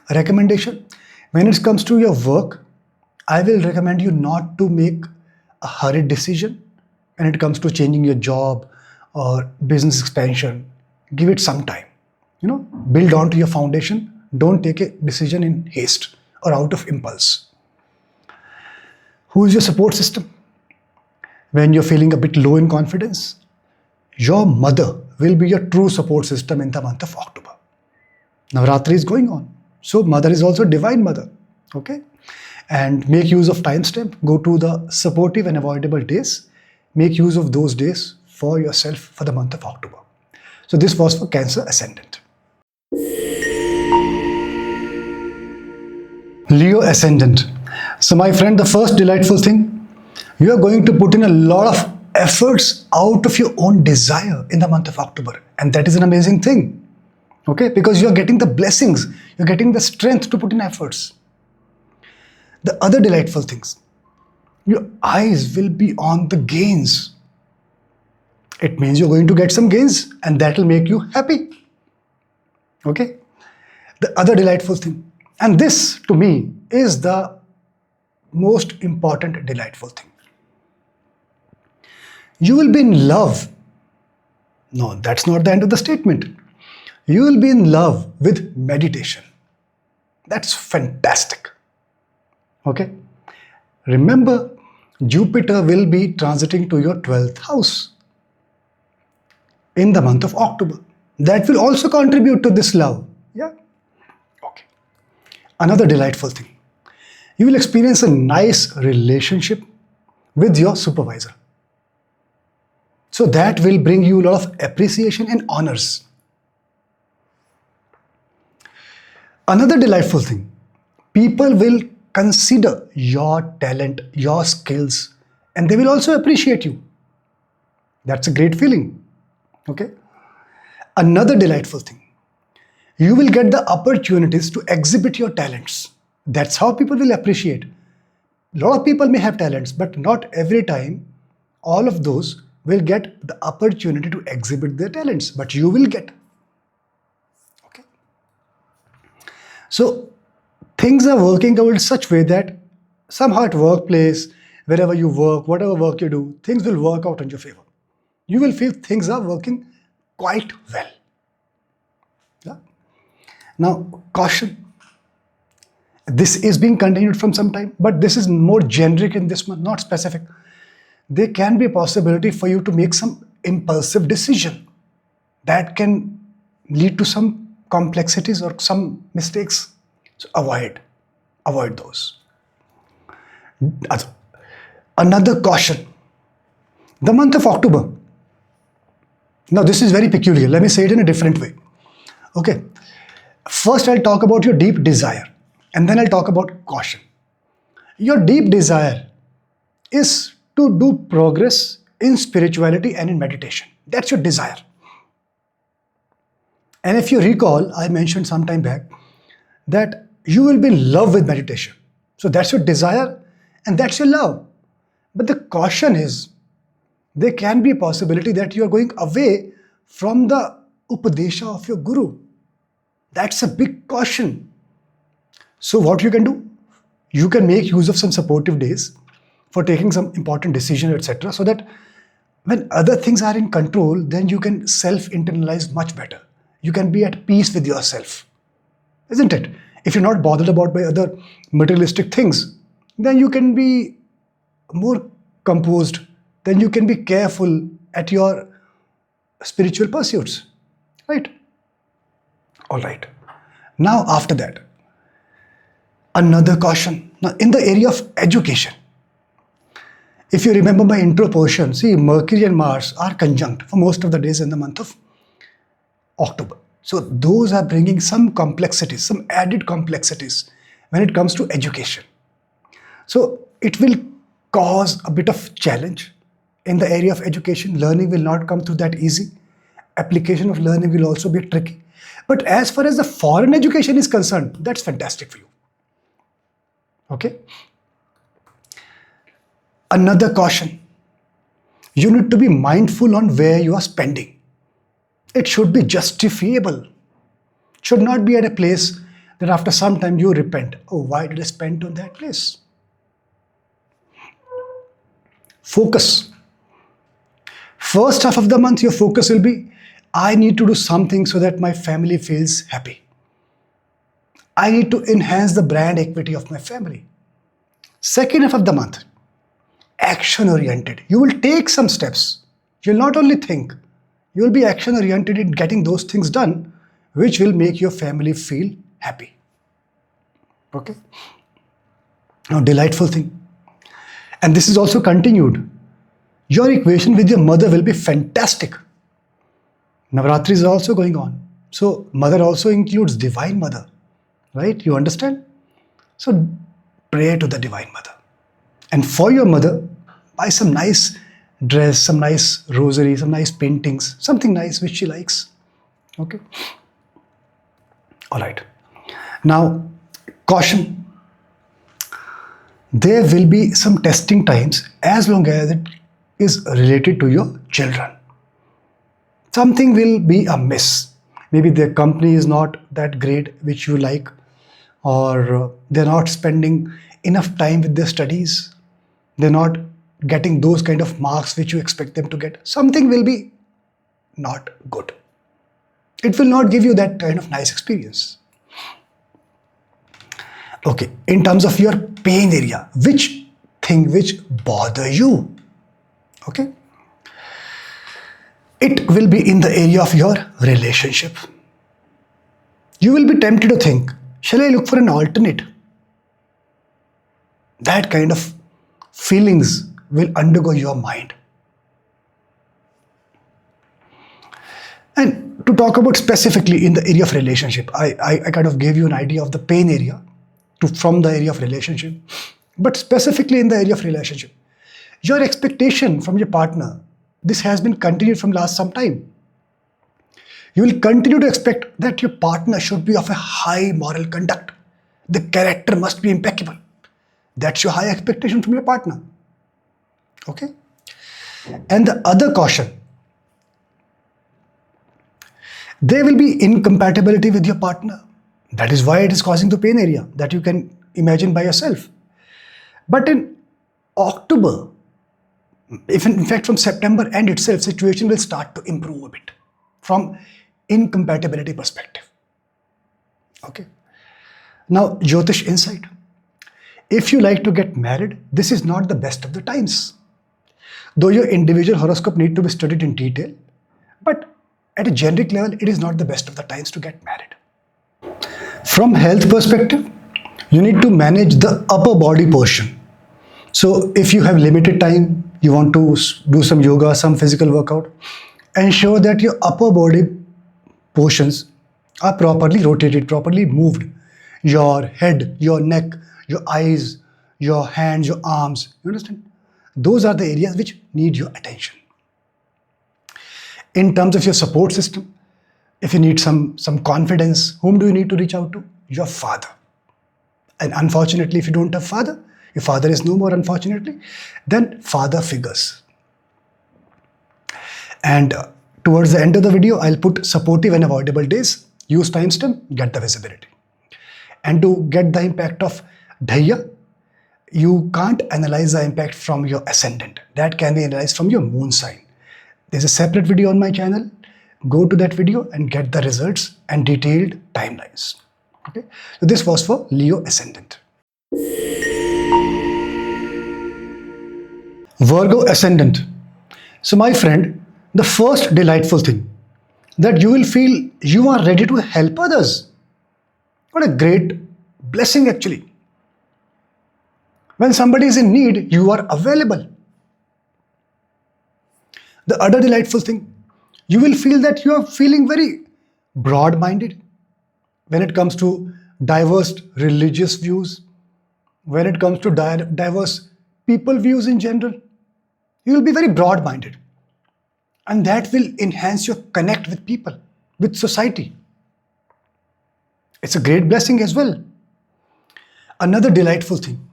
A recommendation, when it comes to your work, I will recommend you not to make a hurried decision when it comes to changing your job or business expansion. Give it some time. Build onto your foundation. Don't take a decision in haste or out of impulse. Who is your support system? When you're feeling a bit low in confidence, your mother will be your true support system in the month of October. Navratri is going on. So mother is also divine mother. Okay. And make use of timestamp. Go to the supportive and avoidable days. Make use of those days for yourself for the month of October. So this was for Cancer Ascendant. Leo Ascendant. So my friend, the first delightful thing, you are going to put in a lot of efforts out of your own desire in the month of October. And that is an amazing thing. Okay, because you are getting the blessings, you're getting the strength to put in efforts. The other delightful things, your eyes will be on the gains. It means you're going to get some gains and that will make you happy. Okay. The other delightful thing, and this to me is the most important delightful thing. You will be in love. No, that's not the end of the statement. You will be in love with meditation. That's fantastic. Okay. Remember, Jupiter will be transiting to your 12th house in the month of October. That will also contribute to this love. Yeah. Okay. Another delightful thing. You will experience a nice relationship with your supervisor. So that will bring you a lot of appreciation and honors. Another delightful thing, people will consider your talent, your skills, and they will also appreciate you. That's a great feeling. Okay. Another delightful thing, you will get the opportunities to exhibit your talents. That's how people will appreciate. A lot of people may have talents, but not every time all of those will get the opportunity to exhibit their talents, but you will get. Okay. So things are working out in such way that somehow at workplace, wherever you work, whatever work you do, things will work out in your favor. You will feel things are working quite well. Yeah. Now, caution. This is being continued from some time, but this is more generic in this month, not specific. There can be a possibility for you to make some impulsive decision that can lead to some complexities or some mistakes. So avoid those. Another caution. The month of October. Now this is very peculiar. Let me say it in a different way. Okay. First I'll talk about your deep desire and then I'll talk about caution. Your deep desire is to do progress in spirituality and in meditation. That's your desire. And if you recall, I mentioned some time back that you will be in love with meditation. So that's your desire and that's your love. But the caution is, there can be a possibility that you are going away from the upadesha of your guru. That's a big caution. So what you can do? You can make use of some supportive days for taking some important decision, etc. So that when other things are in control, then you can self-internalize much better. You can be at peace with yourself. Isn't it? If you're not bothered about by other materialistic things, then you can be more composed. Then you can be careful at your spiritual pursuits. Right? All right. Now after that, another caution. Now in the area of education, if you remember my intro portion, see, Mercury and Mars are conjunct for most of the days in the month of October. So those are bringing some complexities, some added complexities when it comes to education. So it will cause a bit of challenge in the area of education. Learning will not come through that easy. Application of learning will also be tricky. But as far as the foreign education is concerned, that's fantastic for you. Okay? Another caution. You need to be mindful on where you are spending. It should be justifiable. It should not be at a place that after some time you repent. Oh, why did I spend on that place? Focus. First half of the month, your focus will be, I need to do something so that my family feels happy. I need to enhance the brand equity of my family. Second half of the month, action oriented. You will take some steps. You'll not only think, you will be action oriented in getting those things done, which will make your family feel happy. Okay? Now, delightful thing. And this is also continued. Your equation with your mother will be fantastic. Navratri is also going on. So, mother also includes Divine Mother. Right? You understand? So, pray to the Divine Mother. And for your mother, buy some nice dress, some nice rosary, some nice paintings, something nice which she likes. Okay? All right. Now, caution. There will be some testing times as long as it is related to your children. Something will be amiss. Maybe their company is not that great which you like, or they're not spending enough time with their studies. They're not getting those kind of marks which you expect them to get. Something will be not good. It will not give you that kind of nice experience. Okay, in terms of your pain area, which bother you? Okay. It will be in the area of your relationship. You will be tempted to think, shall I look for an alternate? That kind of feelings will undergo your mind. And to talk about specifically in the area of relationship, I kind of gave you an idea of the pain area from the area of relationship. But specifically in the area of relationship, your expectation from your partner, this has been continued from last some time. You will continue to expect that your partner should be of a high moral conduct. The character must be impeccable. That's your high expectation from your partner. Okay? And the other caution, there will be incompatibility with your partner. That is why it is causing the pain area that you can imagine by yourself. But in October, if in fact from September end itself, situation will start to improve a bit from incompatibility perspective. Okay. Now, Jyotish insight. If you like to get married, this is not the best of the times. Though your individual horoscope need to be studied in detail, but at a generic level, it is not the best of the times to get married. From health perspective, you need to manage the upper body portion. So if you have limited time, you want to do some yoga, some physical workout, ensure that your upper body portions are properly rotated, properly moved. Your head, your neck, your eyes, your hands, your arms, you understand? Those are the areas which need your attention. In terms of your support system, if you need some confidence, whom do you need to reach out to? Your father. And unfortunately, if you don't have father, your father is no more, unfortunately, then father figures. And towards the end of the video, I'll put supportive and avoidable days. Use timestamp, get the visibility. And to get the impact of Dhaya, you can't analyze the impact from your ascendant. That can be analyzed from your moon sign. There's a separate video on my channel. Go to that video and get the results and detailed timelines. Okay, so this was for Leo ascendant. Virgo ascendant. So my friend, the first delightful thing that you will feel you are ready to help others. What a great blessing actually. When somebody is in need, you are available. The other delightful thing, you will feel that you are feeling very broad-minded when it comes to diverse religious views, when it comes to diverse people views in general. You will be very broad-minded, and that will enhance your connect with people, with society. It's a great blessing as well. Another delightful thing.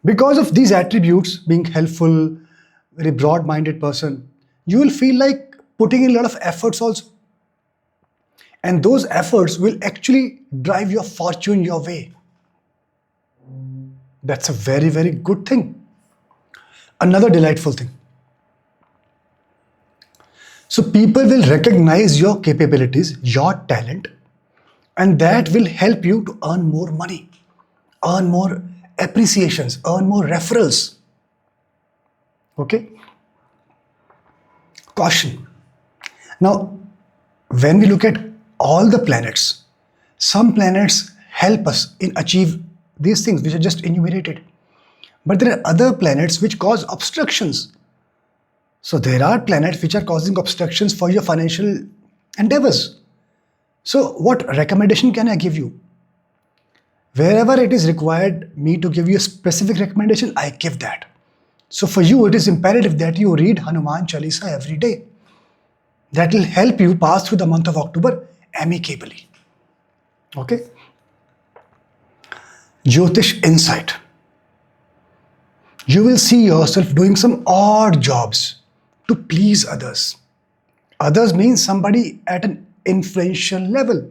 Because of these attributes, being helpful, very broad-minded person, you will feel like putting in a lot of efforts also. And those efforts will actually drive your fortune your way. That's a very, very good thing. Another delightful thing. So people will recognize your capabilities, your talent, and that will help you to earn more money, earn more appreciations, earn more referrals. Okay? Caution. Now, when we look at all the planets, some planets help us in achieve these things which are just enumerated. But there are other planets which cause obstructions. So there are planets which are causing obstructions for your financial endeavors. So what recommendation can I give you? Wherever it is required me to give you a specific recommendation, I give that. So for you, it is imperative that you read Hanuman Chalisa every day. That will help you pass through the month of October amicably. Okay? Jyotish insight. You will see yourself doing some odd jobs to please others. Others means somebody at an influential level.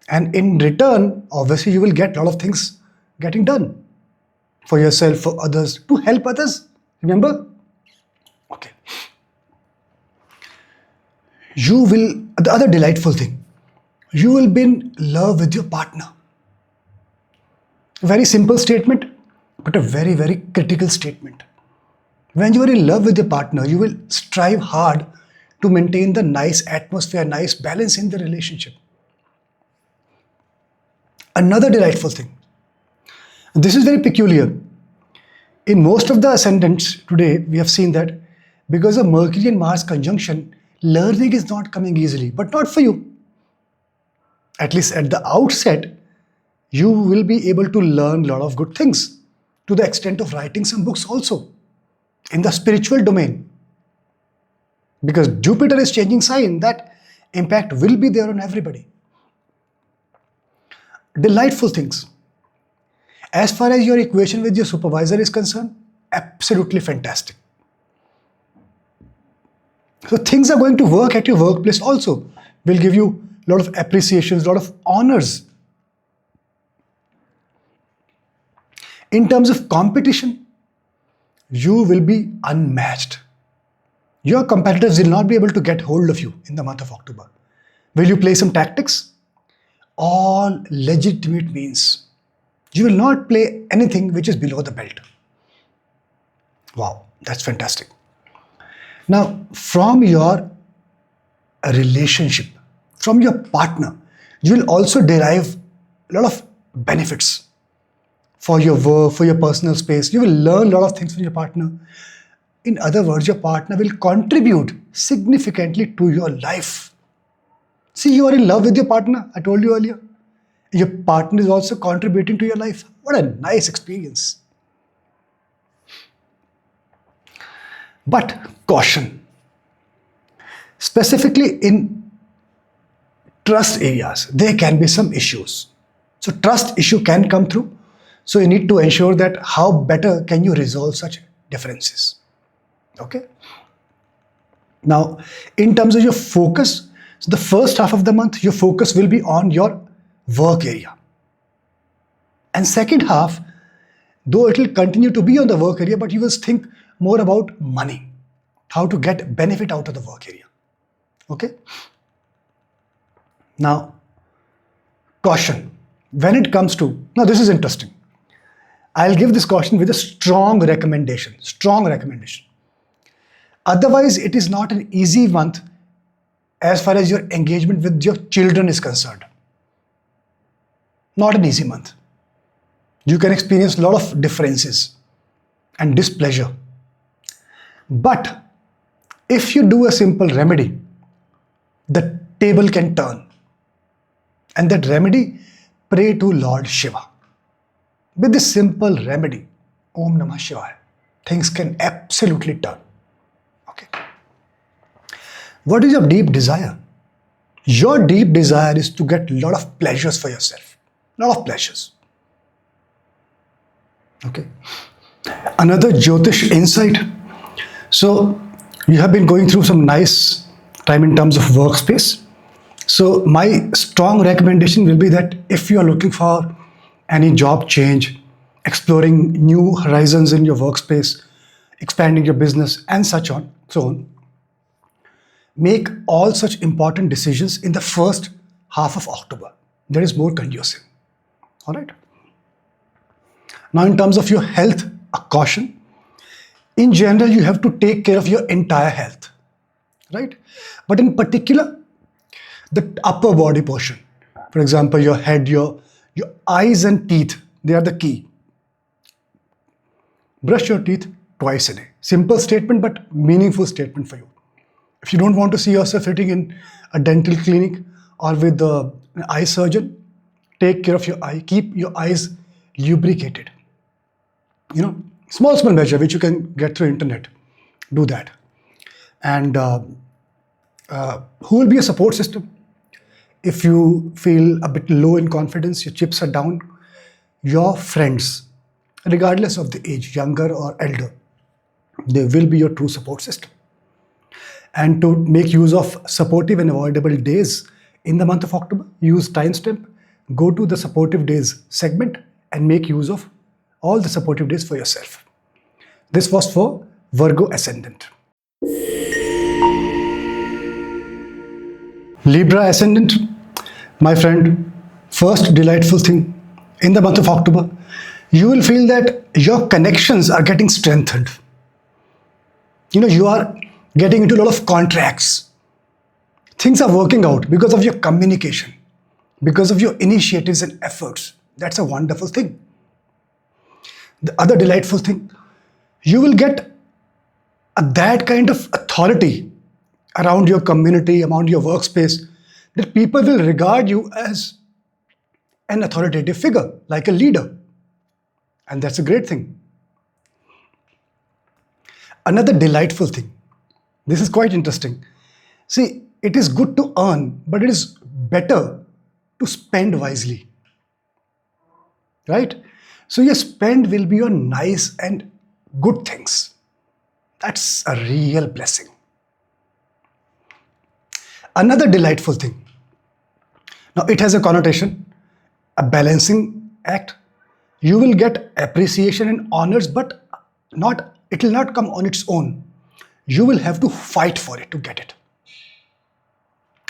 And in return, obviously, you will get a lot of things getting done for yourself, for others, to help others. Remember? Okay. You will, the other delightful thing, you will be in love with your partner. A very simple statement, but a very, very critical statement. When you are in love with your partner, you will strive hard to maintain the nice atmosphere, nice balance in the relationship. Another delightful thing. This is very peculiar. In most of the ascendants today, we have seen that because of Mercury and Mars conjunction, learning is not coming easily, but not for you. At least at the outset, you will be able to learn a lot of good things to the extent of writing some books also in the spiritual domain. Because Jupiter is changing sign, that impact will be there on everybody. Delightful things. As far as your equation with your supervisor is concerned, absolutely fantastic. So things are going to work at your workplace also. Will give you a lot of appreciations, a lot of honors. In terms of competition, you will be unmatched. Your competitors will not be able to get hold of you in the month of October. Will you play some tactics? All legitimate means. You will not play anything which is below the belt. Wow, that's fantastic. Now, from your relationship, from your partner, you will also derive a lot of benefits for your work, for your personal space. You will learn a lot of things from your partner. In other words, your partner will contribute significantly to your life. See, you are in love with your partner, I told you earlier. Your partner is also contributing to your life. What a nice experience. But caution. Specifically in trust areas, there can be some issues. So trust issue can come through. So you need to ensure that how better can you resolve such differences. Okay. Now, in terms of your focus, so the first half of the month, your focus will be on your work area. And second half, though it will continue to be on the work area, but you will think more about money, how to get benefit out of the work area. Okay. Now, caution. When it comes to, now this is interesting. I'll give this caution with a strong recommendation. Otherwise, it is not an easy month as far as your engagement with your children is concerned. Not an easy month. You can experience a lot of differences and displeasure. But if you do a simple remedy, the table can turn. And that remedy pray to Lord Shiva. With this simple remedy, Om Namah Shivaya, things can absolutely turn. Okay. What is your deep desire? Your deep desire is to get a lot of pleasures for yourself. A lot of pleasures. Okay. Another Jyotish insight. So you have been going through some nice time in terms of workspace. So my strong recommendation will be that if you are looking for any job change, exploring new horizons in your workspace, expanding your business and so on, make all such important decisions in the first half of October. That is more conducive. All right. Now, in terms of your health, a caution. In general, you have to take care of your entire health, right? But in particular, the upper body portion. For example, your head, your eyes and teeth, they are the key. Brush your teeth twice a day. Simple statement, but meaningful statement for you. If you don't want to see yourself sitting in a dental clinic or with an eye surgeon, take care of your eye. Keep your eyes lubricated. Small measure which you can get through internet. Do that. And who will be a support system? If you feel a bit low in confidence, your chips are down, your friends, regardless of the age, younger or elder, they will be your true support system. And to make use of supportive and avoidable days in the month of October, use timestamp, go to the supportive days segment and make use of all the supportive days for yourself. This was for Virgo ascendant. Libra ascendant, my friend, first delightful thing in the month of October, you will feel that your connections are getting strengthened. You are getting into a lot of contracts. Things are working out because of your communication, because of your initiatives and efforts. That's a wonderful thing. The other delightful thing, you will get that kind of authority around your community, around your workspace, that people will regard you as an authoritative figure, like a leader. And that's a great thing. Another delightful thing. This is quite interesting. See, it is good to earn, but it is better to spend wisely. Right? So your spend will be on nice and good things. That's a real blessing. Another delightful thing. Now it has a connotation, a balancing act. You will get appreciation and honors, but it will not come on its own. You will have to fight for it to get it.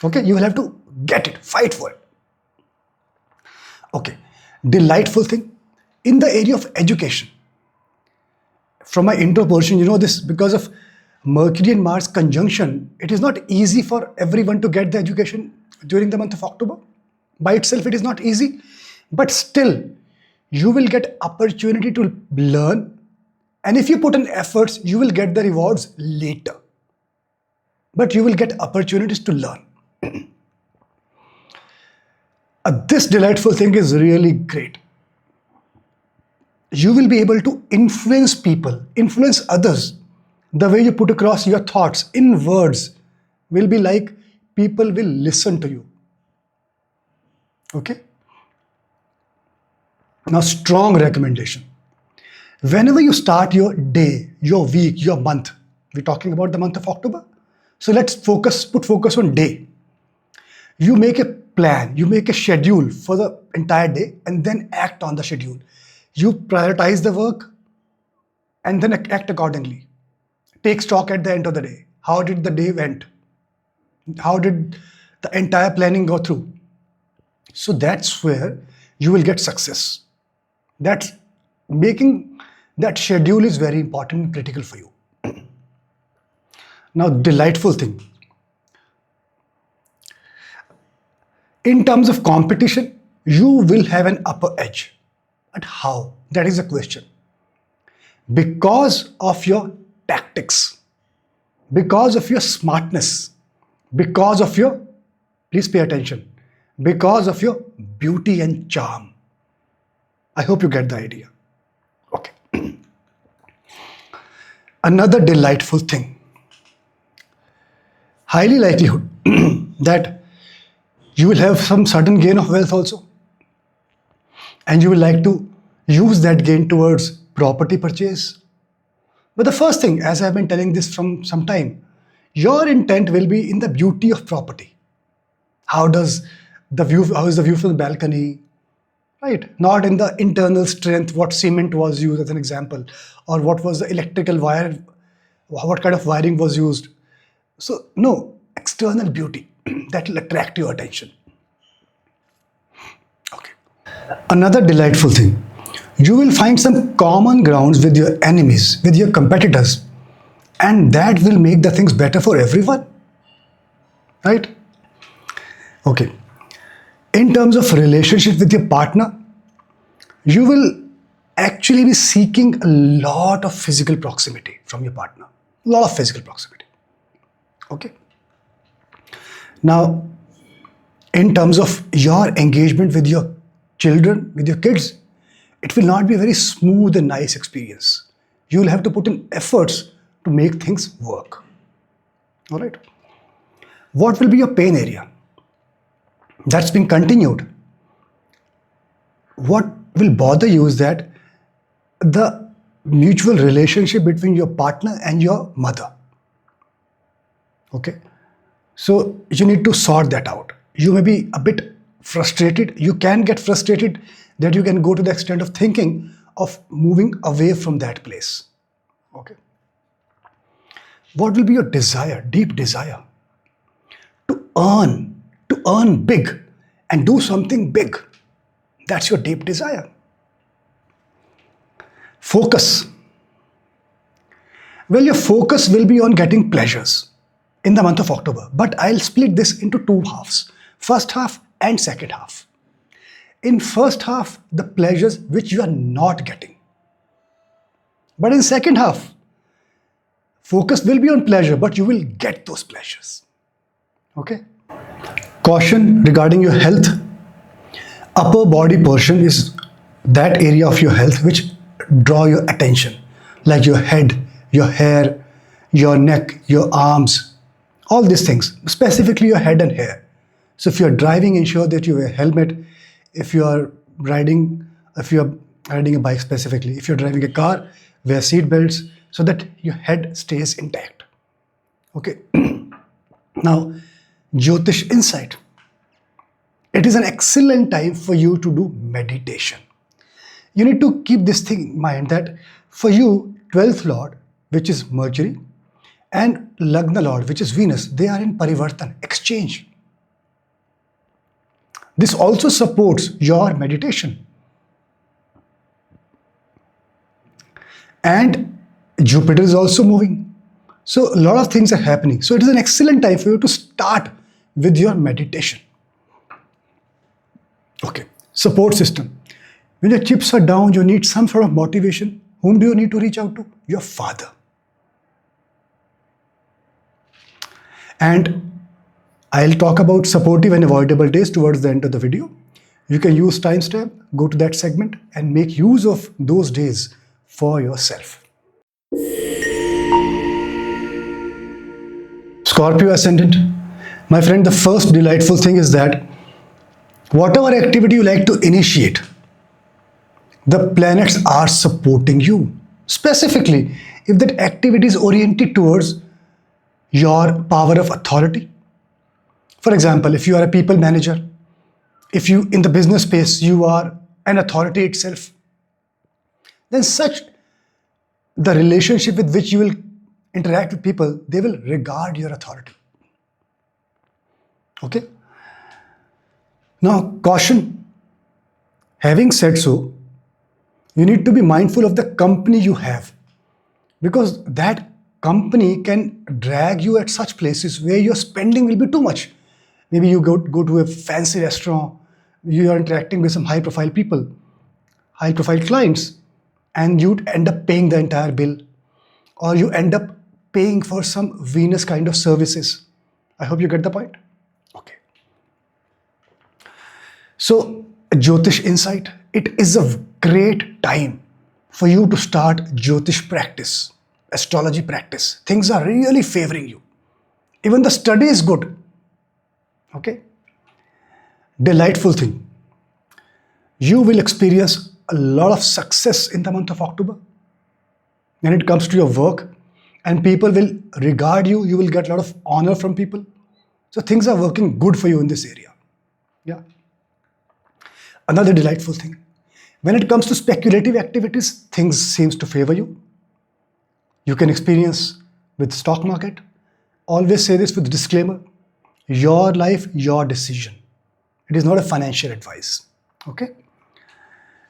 Okay, you will have to get it, fight for it. Okay, delightful thing in the area of education. From my intro portion, this, because of Mercury and Mars conjunction, it is not easy for everyone to get the education during the month of October. By itself, it is not easy, but still, you will get opportunity to learn. And if you put in efforts, you will get the rewards later. But you will get opportunities to learn. This delightful thing is really great. You will be able to influence people, influence others. The way you put across your thoughts in words will be like people will listen to you. Okay? Now, strong recommendation. Whenever you start your day, your week, your month, we're talking about the month of October. So let's put focus on day. You make a plan, you make a schedule for the entire day and then act on the schedule. You prioritize the work and then act accordingly. Take stock at the end of the day. How did the day went? How did the entire planning go through? So that's where you will get success. That's making that schedule is very important and critical for you. Now, delightful thing. In terms of competition, you will have an upper edge. But how? That is the question. Because of your tactics, because of your smartness, because of your, please pay attention, because of your beauty and charm. I hope you get the idea. Okay. Another delightful thing. Highly likelihood that you will have some sudden gain of wealth also. And you will like to use that gain towards property purchase. But the first thing, as I've been telling this from some time, your intent will be in the beauty of property. How is the view from the balcony? Right? Not in the internal strength, what cement was used as an example, or what was the electrical wire, what kind of wiring was used. So, no, external beauty that will attract your attention. Okay. Another delightful thing, you will find some common grounds with your enemies, with your competitors, and that will make the things better for everyone. Right? Okay. In terms of relationship with your partner, you will actually be seeking a lot of physical proximity from your partner. A lot of physical proximity. Okay. Now, in terms of your engagement with your children, with your kids, it will not be a very smooth and nice experience. You will have to put in efforts to make things work. All right. What will be your pain area? That's been continued. What will bother you is that the mutual relationship between your partner and your mother. Okay. So you need to sort that out. You may be a bit frustrated. You can get frustrated that you can go to the extent of thinking of moving away from that place. Okay. What will be your desire, deep desire? To earn big and do something big. That's your deep desire. Focus. Well, your focus will be on getting pleasures in the month of October, but I'll split this into two halves, first half and second half. In first half, the pleasures which you are not getting. But in second half, focus will be on pleasure, but you will get those pleasures. Okay? Caution regarding your health. Upper body portion is that area of your health which draw your attention, like your head, your hair, your neck, your arms, all these things, specifically your head and hair. So if you're driving, ensure that you wear a helmet. If you're riding a bike specifically, if you're driving a car, wear seat belts so that your head stays intact. Okay. Now, Jyotish insight. It is an excellent time for you to do meditation. You need to keep this thing in mind that for you, 12th Lord, which is Mercury, and Lagna Lord, which is Venus, they are in Parivartan, exchange. This also supports your meditation. And Jupiter is also moving. So a lot of things are happening. So it is an excellent time for you to start with your meditation. Okay, support system. When your chips are down, you need some sort of motivation. Whom do you need to reach out to? Your father. And I'll talk about supportive and avoidable days towards the end of the video. You can use timestamp, go to that segment and make use of those days for yourself. Scorpio ascendant. My friend, the first delightful thing is that whatever activity you like to initiate, the planets are supporting you. Specifically, if that activity is oriented towards your power of authority. For example, if you are a people manager, if you in the business space, you are an authority itself, then the relationship with which you will interact with people, they will regard your authority. Okay? Now, caution. Having said so, you need to be mindful of the company you have, because that company can drag you at such places where your spending will be too much. Maybe you go to a fancy restaurant, you are interacting with some high-profile people, high-profile clients, and you'd end up paying the entire bill, or you end up paying for some Venus kind of services. I hope you get the point. Okay. So Jyotish insight, it is a great time for you to start Jyotish practice, astrology practice. Things are really favoring you. Even the study is good. Okay. Delightful thing. You will experience a lot of success in the month of October when it comes to your work, and people will regard you. You will get a lot of honor from people. So things are working good for you in this area. Yeah. Another delightful thing. When it comes to speculative activities, things seems to favor you. You can experience with stock market. Always say this with disclaimer. Your life, your decision. It is not a financial advice. Okay.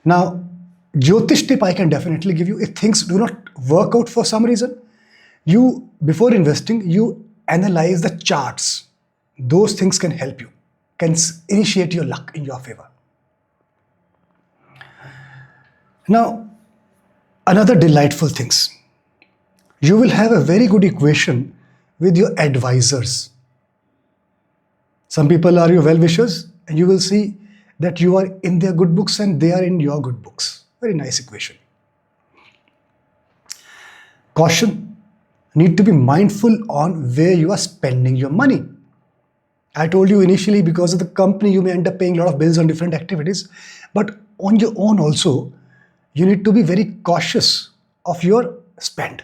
Now, Jyotish tip I can definitely give you. If things do not work out for some reason, you, before investing, you analyze the charts. Those things can help you, can initiate your luck in your favor. Now, another delightful things. You will have a very good equation with your advisors. Some people are your well-wishers, and you will see that you are in their good books and they are in your good books. Very nice equation. Caution, need to be mindful on where you are spending your money. I told you initially, because of the company, you may end up paying a lot of bills on different activities, but on your own also, you need to be very cautious of your spend.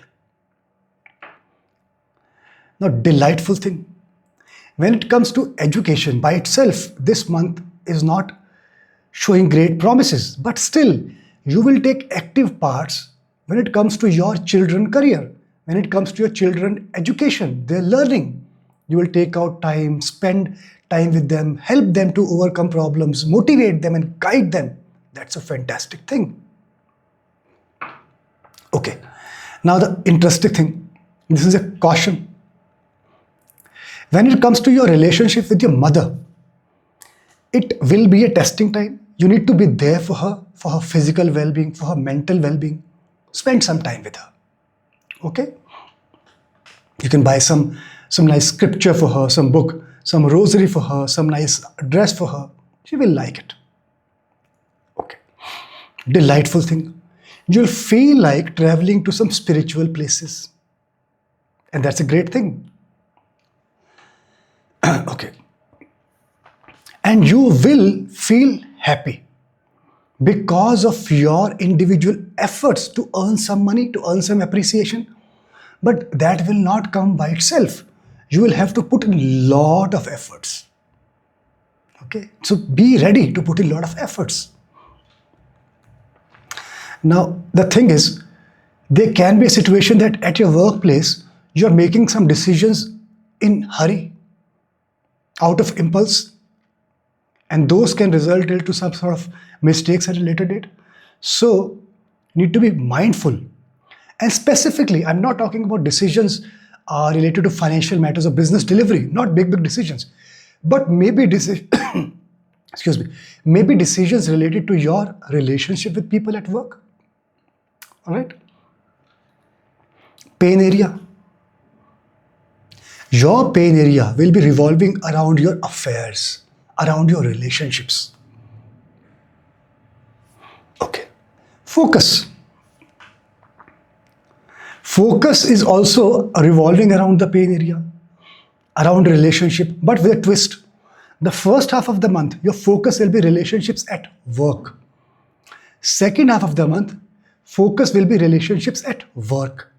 Now, delightful thing. When it comes to education by itself, this month is not showing great promises, but still, you will take active parts when it comes to your children's career, when it comes to your children's education, their learning. You will take out time, spend time with them, help them to overcome problems, motivate them and guide them. That's a fantastic thing. Okay, now the interesting thing, this is a caution. When it comes to your relationship with your mother, it will be a testing time. You need to be there for her physical well-being, for her mental well-being. Spend some time with her. Okay? You can buy some nice scripture for her, some book, some rosary for her, some nice dress for her. She will like it. Okay. Delightful thing. You'll feel like traveling to some spiritual places. And that's a great thing. Okay. And you will feel happy because of your individual efforts to earn some money, to earn some appreciation. But that will not come by itself. You will have to put in a lot of efforts. Okay, so be ready to put in a lot of efforts. Now, the thing is, there can be a situation that at your workplace, you are making some decisions in hurry, out of impulse, and those can result into some sort of mistakes at a later date. So, you need to be mindful. And specifically, I'm not talking about decisions related to financial matters or business delivery, not big decisions, but maybe maybe decisions related to your relationship with people at work. All right? Pain area. Your pain area will be revolving around your affairs, around your relationships. Okay. Focus. Focus is also revolving around the pain area, around relationship, but with a twist. The first half of the month, your focus will be relationships at work. Second half of the month, focus will be relationships at work,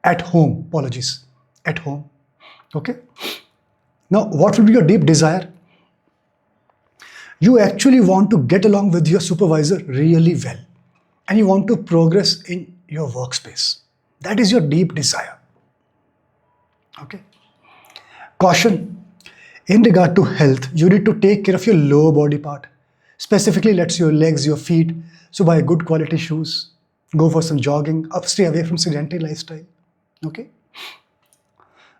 at home, apologies, at home. Okay? Now, what will be your deep desire? You actually want to get along with your supervisor really well, and you want to progress in your workspace. That is your deep desire. Okay. Caution. In regard to health, you need to take care of your lower body part. Specifically, let's say your legs, your feet. So buy good quality shoes. Go for some jogging. Stay away from sedentary lifestyle. Okay.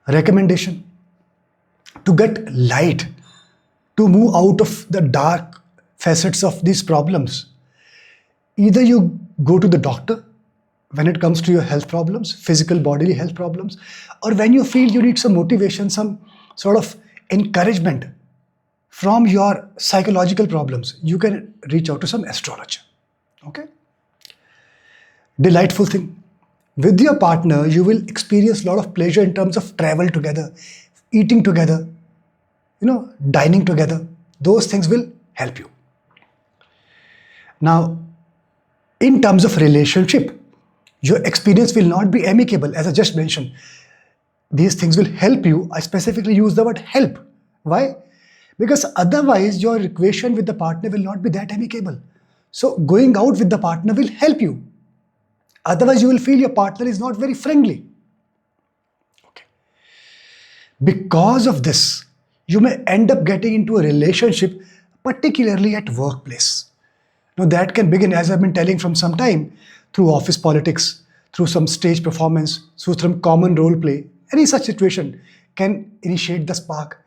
Recommendation. To get light, to move out of the dark facets of these problems, either you go to the doctor when it comes to your health problems, physical bodily health problems, or when you feel you need some motivation, some sort of encouragement from your psychological problems, you can reach out to some astrologer. Okay? Delightful thing. With your partner, you will experience a lot of pleasure in terms of travel together, eating together, dining together. Those things will help you. Now, in terms of relationship, your experience will not be amicable, as I just mentioned. These things will help you. I specifically use the word help. Why? Because otherwise your equation with the partner will not be that amicable. So going out with the partner will help you. Otherwise you will feel your partner is not very friendly. Okay. Because of this, you may end up getting into a relationship, particularly at workplace. Now that can begin, as I've been telling from some time, through office politics, through some stage performance, through some common role play. Any such situation can initiate the spark.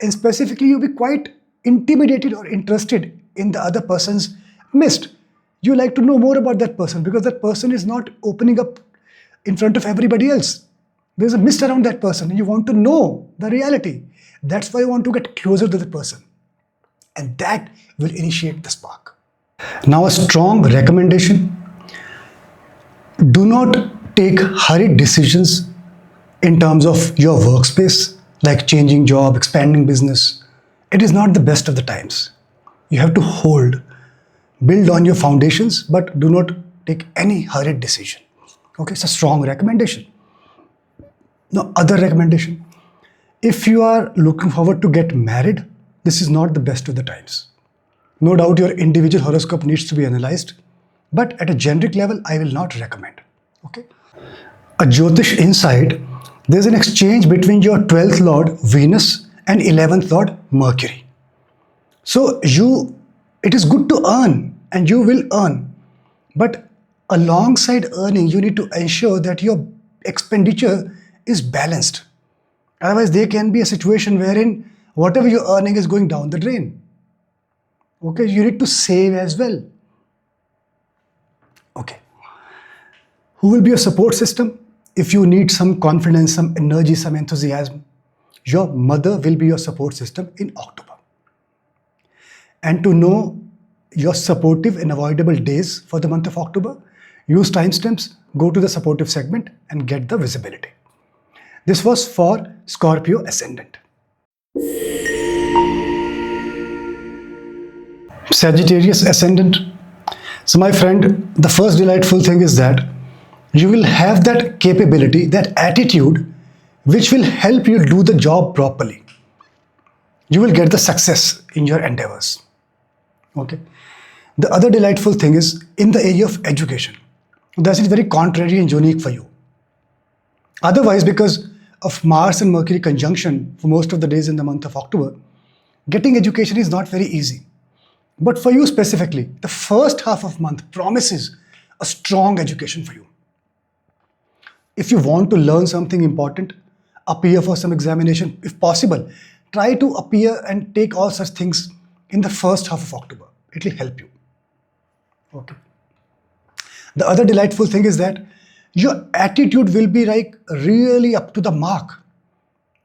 And specifically, you'll be quite intimidated or interested in the other person's mist. You like to know more about that person because that person is not opening up in front of everybody else. There's a mist around that person and you want to know the reality. That's why you want to get closer to the person. And that will initiate the spark. Now, a strong recommendation. Do not take hurried decisions in terms of your workspace, like changing job, expanding business. It is not the best of the times. You have to hold, build on your foundations, but do not take any hurried decision. Okay, it's a strong recommendation. Now, other recommendation. If you are looking forward to get married, this is not the best of the times. No doubt your individual horoscope needs to be analyzed, but at a generic level, I will not recommend. Okay. A Jyotish insight, there's an exchange between your 12th Lord Venus and 11th Lord Mercury. So it is good to earn and you will earn. But alongside earning, you need to ensure that your expenditure is balanced. Otherwise, there can be a situation wherein whatever you're earning is going down the drain. Okay, you need to save as well. Okay. Who will be your support system? If you need some confidence, some energy, some enthusiasm, your mother will be your support system in October. And to know your supportive and avoidable days for the month of October, use timestamps, go to the supportive segment and get the visibility. This was for Scorpio Ascendant. Sagittarius Ascendant. So my friend, the first delightful thing is that you will have that capability, that attitude, which will help you do the job properly. You will get the success in your endeavors. Okay. The other delightful thing is in the area of education. That is very contrary and unique for you. Otherwise, because of Mars and Mercury conjunction for most of the days in the month of October, getting education is not very easy. But for you specifically, the first half of month promises a strong education for you. If you want to learn something important, appear for some examination, if possible, try to appear and take all such things in the first half of October. It will help you. Okay. The other delightful thing is that your attitude will be like really up to the mark.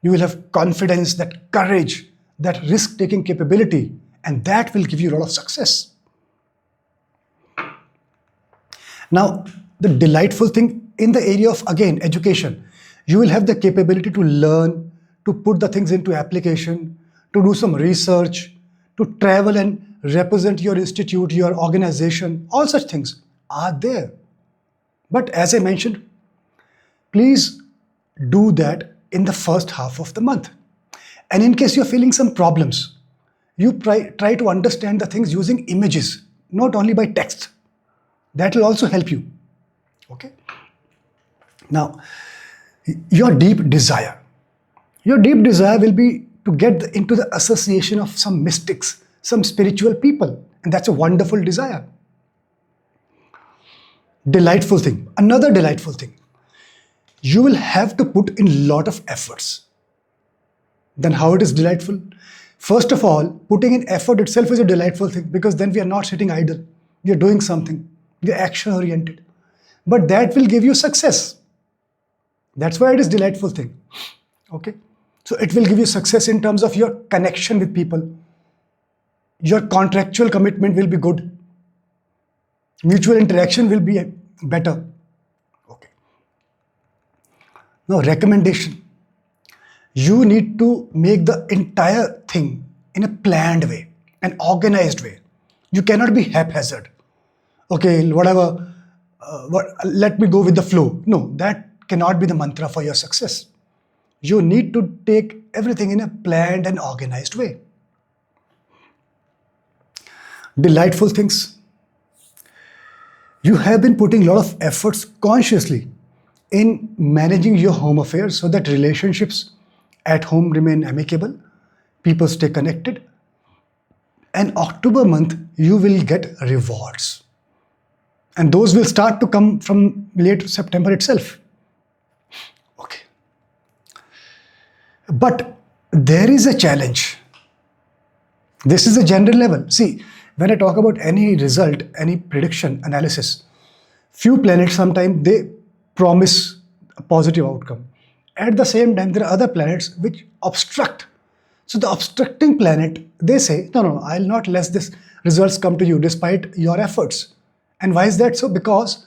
You will have confidence, that courage, that risk-taking capability, and that will give you a lot of success. Now, the delightful thing in the area of, again, education, you will have the capability to learn, to put the things into application, to do some research, to travel and represent your institute, your organization. All such things are there. But as I mentioned, please do that in the first half of the month. And in case you're feeling some problems, you try to understand the things using images, not only by text. That will also help you. Okay. Now, your deep desire. Your deep desire will be to get into the association of some mystics, some spiritual people. And that's a wonderful desire. Delightful thing. Another delightful thing. You will have to put in a lot of efforts. Then how it is delightful? First of all, putting in effort itself is a delightful thing because then we are not sitting idle. We are doing something. We are action oriented. But that will give you success. That's why it is a delightful thing. Okay. So it will give you success in terms of your connection with people. Your contractual commitment will be good. Mutual interaction will be better. Okay. Now, recommendation. You need to make the entire thing in a planned way, an organized way. You cannot be haphazard. Okay, whatever, let me go with the flow. No, that cannot be the mantra for your success. You need to take everything in a planned and organized way. Delightful things. You have been putting a lot of efforts consciously in managing your home affairs so that relationships at home remain amicable, people stay connected. And October month, you will get rewards. And those will start to come from late September itself. Okay. But there is a challenge. This is a general level. See, when I talk about any result, any prediction, analysis, few planets sometimes they promise a positive outcome. At the same time, there are other planets which obstruct. So the obstructing planet, they say, no, I'll not let this results come to you despite your efforts. And why is that so? Because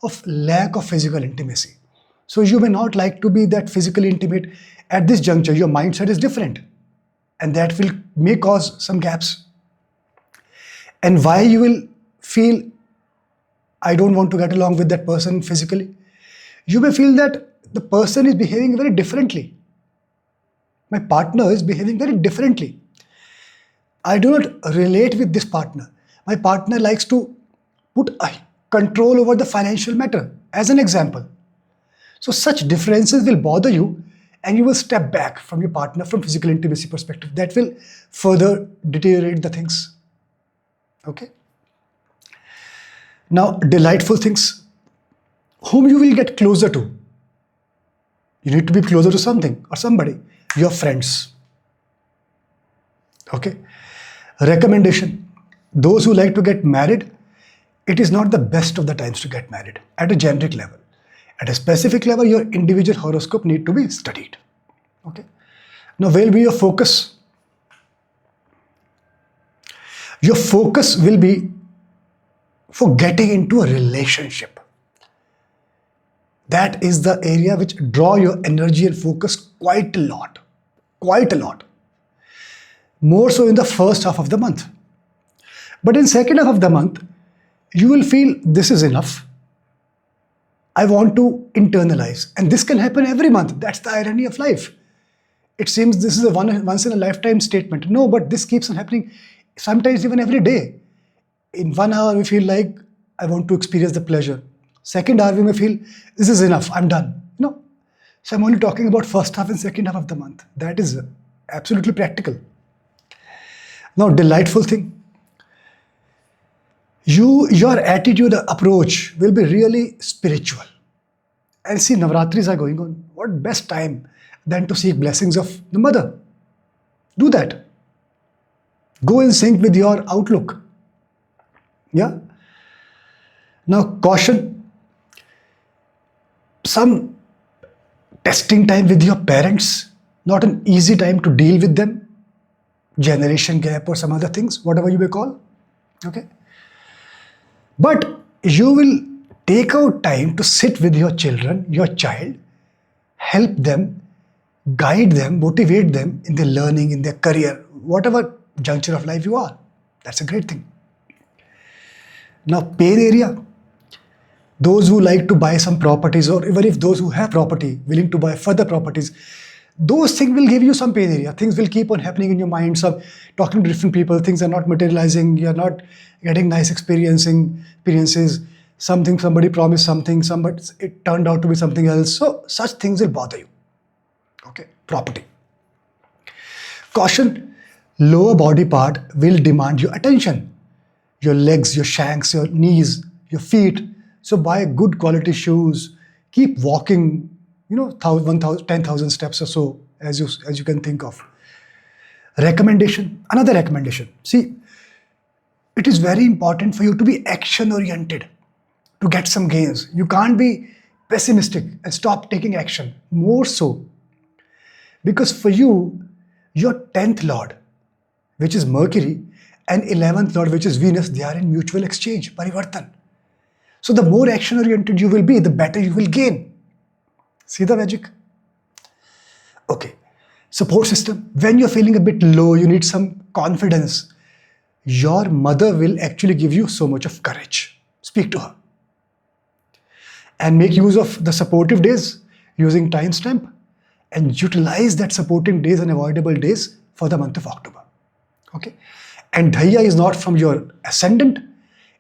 of lack of physical intimacy. So you may not like to be that physically intimate at this juncture. Your mindset is different. And that may cause some gaps. And why you will feel, I don't want to get along with that person physically. You may feel that the person is behaving very differently. My partner is behaving very differently. I do not relate with this partner. My partner likes to put a control over the financial matter, as an example. So such differences will bother you and you will step back from your partner from physical intimacy perspective. That will further deteriorate the things. Okay. Now, delightful things. Whom you will get closer to. You need to be closer to something or somebody. Your friends. Okay. Recommendation. Those who like to get married, it is not the best of the times to get married at a generic level. At a specific level, your individual horoscope need to be studied. Okay. Now, where will be your focus? Your focus will be for getting into a relationship. That is the area which draw your energy and focus quite a lot. Quite a lot. More so in the first half of the month. But in second half of the month, you will feel this is enough. I want to internalize. And this can happen every month. That's the irony of life. It seems this is a once in a lifetime statement. No, but this keeps on happening sometimes even every day. In 1 hour, we feel like I want to experience the pleasure. Second hour, we may feel this is enough. I'm done. No. So I'm only talking about first half and second half of the month. That is absolutely practical. Now, delightful thing. Your attitude, approach will be really spiritual. And see, Navratris are going on. What best time than to seek blessings of the mother? Do that. Go in sync with your outlook. Yeah. Now, caution. Some testing time with your parents. Not an easy time to deal with them. Generation gap or some other things, whatever you may call. Okay. But you will take out time to sit with your children, your child, help them, guide them, motivate them in their learning, in their career, whatever juncture of life you are. That's a great thing. Now, pain area. Those who like to buy some properties, or even if those who have property, willing to buy further properties, those things will give you some pain area. Things will keep on happening in your mind. Some talking to different people, things are not materializing. You're not getting nice experiences. Somebody promised something, but it turned out to be something else. So such things will bother you. Okay, property. Caution, lower body part will demand your attention. Your legs, your shanks, your knees, your feet. So buy good quality shoes. Keep walking, 10,000 steps or so as you can think of. Recommendation, another recommendation. See, it is very important for you to be action oriented to get some gains. You can't be pessimistic and stop taking action. More so, because for you, your 10th lord, which is Mercury, and 11th lord, which is Venus, they are in mutual exchange, parivartan. So the more action oriented you will be, the better you will gain. See the magic? Okay. Support system. When you're feeling a bit low, you need some confidence. Your mother will actually give you so much of courage. Speak to her. And make use of the supportive days using timestamp and utilize that supporting days and avoidable days for the month of October. Okay. And Dhaya is not from your ascendant.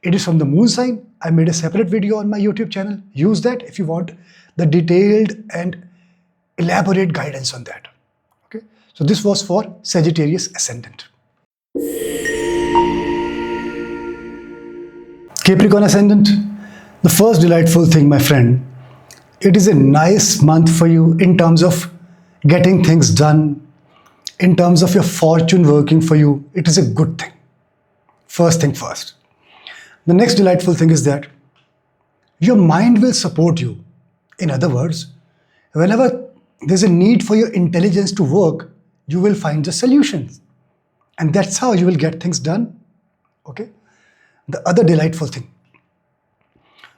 It is from the moon sign. I made a separate video on my YouTube channel. Use that if you want the detailed and elaborate guidance on that. Okay. So this was for Sagittarius ascendant. Capricorn ascendant. The first delightful thing, my friend, it is a nice month for you in terms of getting things done, in terms of your fortune working for you. It is a good thing. First thing first. The next delightful thing is that your mind will support you. In other words, whenever there's a need for your intelligence to work, you will find the solutions. And that's how you will get things done. Okay. The other delightful thing,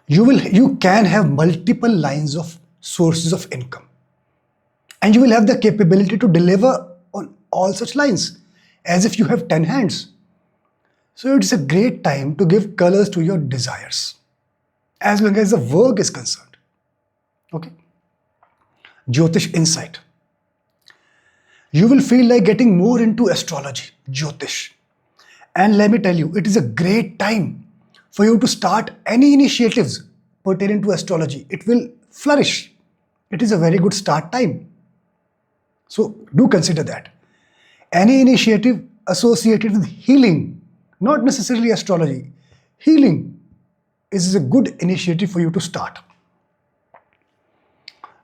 you can have multiple lines of sources of income, and you will have the capability to deliver on all such lines as if you have 10 hands. So it's a great time to give colors to your desires as long as the work is concerned. Okay. Jyotish insight. You will feel like getting more into astrology, Jyotish. And let me tell you, it is a great time for you to start any initiatives pertaining to astrology. It will flourish. It is a very good start time. So do consider that. Any initiative associated with healing, not necessarily astrology, healing is a good initiative for you to start.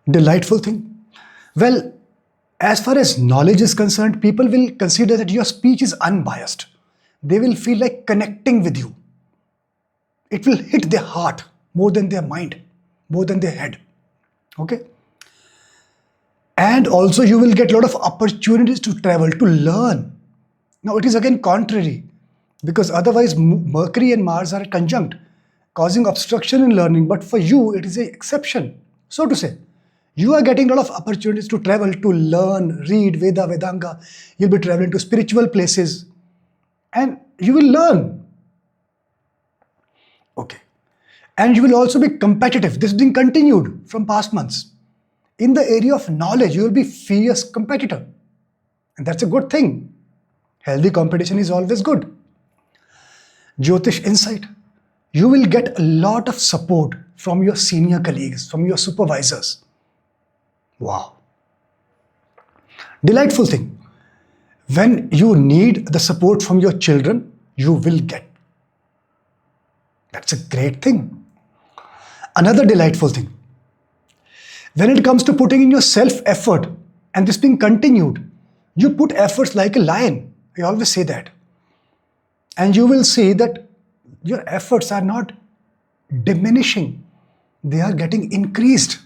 Delightful thing. Well, as far as knowledge is concerned, people will consider that your speech is unbiased. They will feel like connecting with you. It will hit their heart more than their mind, more than their head. Okay? And also you will get a lot of opportunities to travel, to learn. Now it is again contrary, because otherwise Mercury and Mars are conjunct, causing obstruction in learning. But for you, it is an exception, so to say. You are getting a lot of opportunities to travel, to learn, read Veda, Vedanga. You'll be traveling to spiritual places and you will learn. Okay. And you will also be competitive. This is being continued from past months. In the area of knowledge, you will be fierce competitor. And that's a good thing. Healthy competition is always good. Jyotish insight. You will get a lot of support from your senior colleagues, from your supervisors. Wow. Delightful thing. When you need the support from your children, you will get. That's a great thing. Another delightful thing. When it comes to putting in your self-effort and this being continued, you put efforts like a lion. I always say that. And you will see that your efforts are not diminishing. They are getting increased.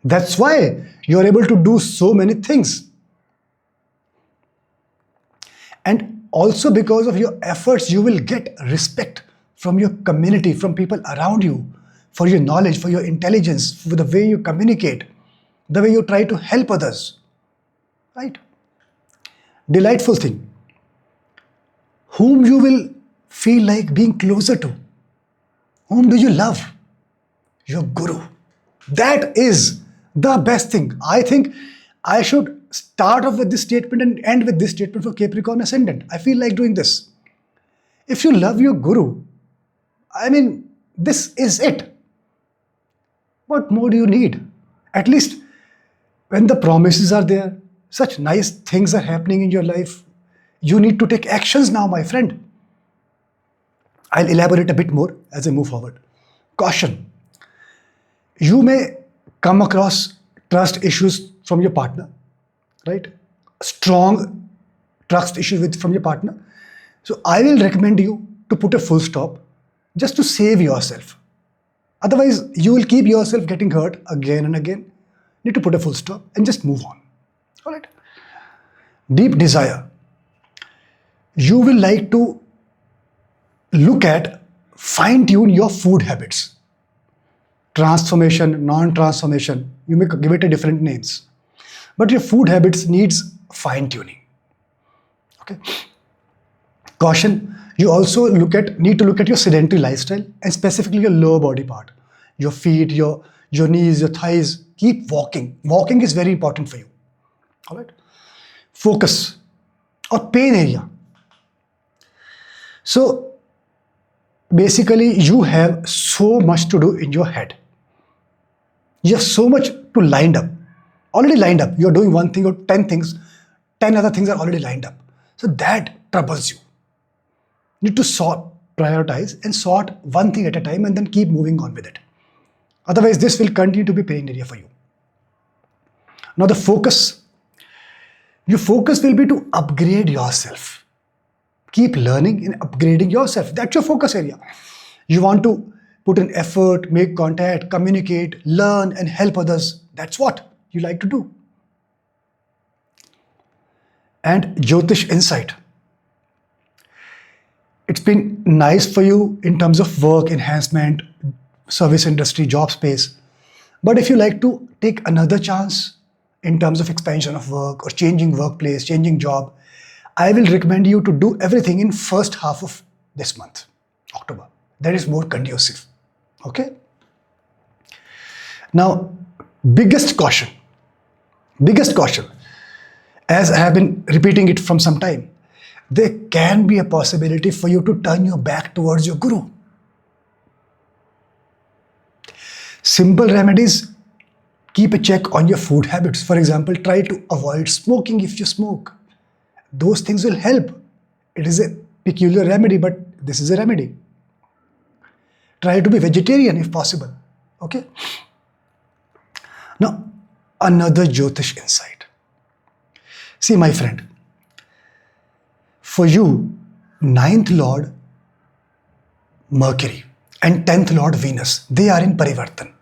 That's why you're able to do so many things. And also because of your efforts, you will get respect from your community, from people around you, for your knowledge, for your intelligence, for the way you communicate, the way you try to help others. Right? Delightful thing. Whom you will feel like being closer to. Whom do you love? Your guru. That is the best thing. I think I should start off with this statement and end with this statement for Capricorn ascendant. I feel like doing this. If you love your guru, I mean, this is it. What more do you need? At least when the promises are there, such nice things are happening in your life, you need to take actions now, my friend. I'll elaborate a bit more as I move forward. Caution. You may come across trust issues from your partner, right? Strong trust issues from your partner. So I will recommend you to put a full stop just to save yourself. Otherwise, you will keep yourself getting hurt again and again. You need to put a full stop and just move on. All right. Deep desire. you will like to look at fine tune your food habits. Transformation, non-transformation, you may give it a different names, but your food habits needs fine tuning. Okay. Caution, you also need to look at your sedentary lifestyle and specifically your lower body part, your feet, your knees, your thighs. Keep walking. Walking is very important for you. All right. Focus or pain area. So basically you have so much to do in your head. You have so much to already lined up. You're doing one thing or 10 things, 10 other things are already lined up. So that troubles you. You need to prioritize and sort one thing at a time and then keep moving on with it. Otherwise, this will continue to be pain area for you. Now the focus. Your focus will be to upgrade yourself. Keep learning and upgrading yourself. That's your focus area. You want to put in effort, make contact, communicate, learn, and help others. That's what you like to do. And Jyotish insight. It's been nice for you in terms of work enhancement, service industry, job space. But if you like to take another chance in terms of expansion of work or changing workplace, changing job, I will recommend you to do everything in first half of this month, October. That is more conducive. Okay. Now, biggest caution, as I have been repeating it from some time, there can be a possibility for you to turn your back towards your guru. Simple remedies, keep a check on your food habits. For example, try to avoid smoking if you smoke. Those things will help. It is a peculiar remedy, but this is a remedy. Try to be vegetarian if possible. Okay. Now, another Jyotish insight. See, my friend, for you, 9th Lord Mercury and 10th Lord Venus, they are in Parivartan.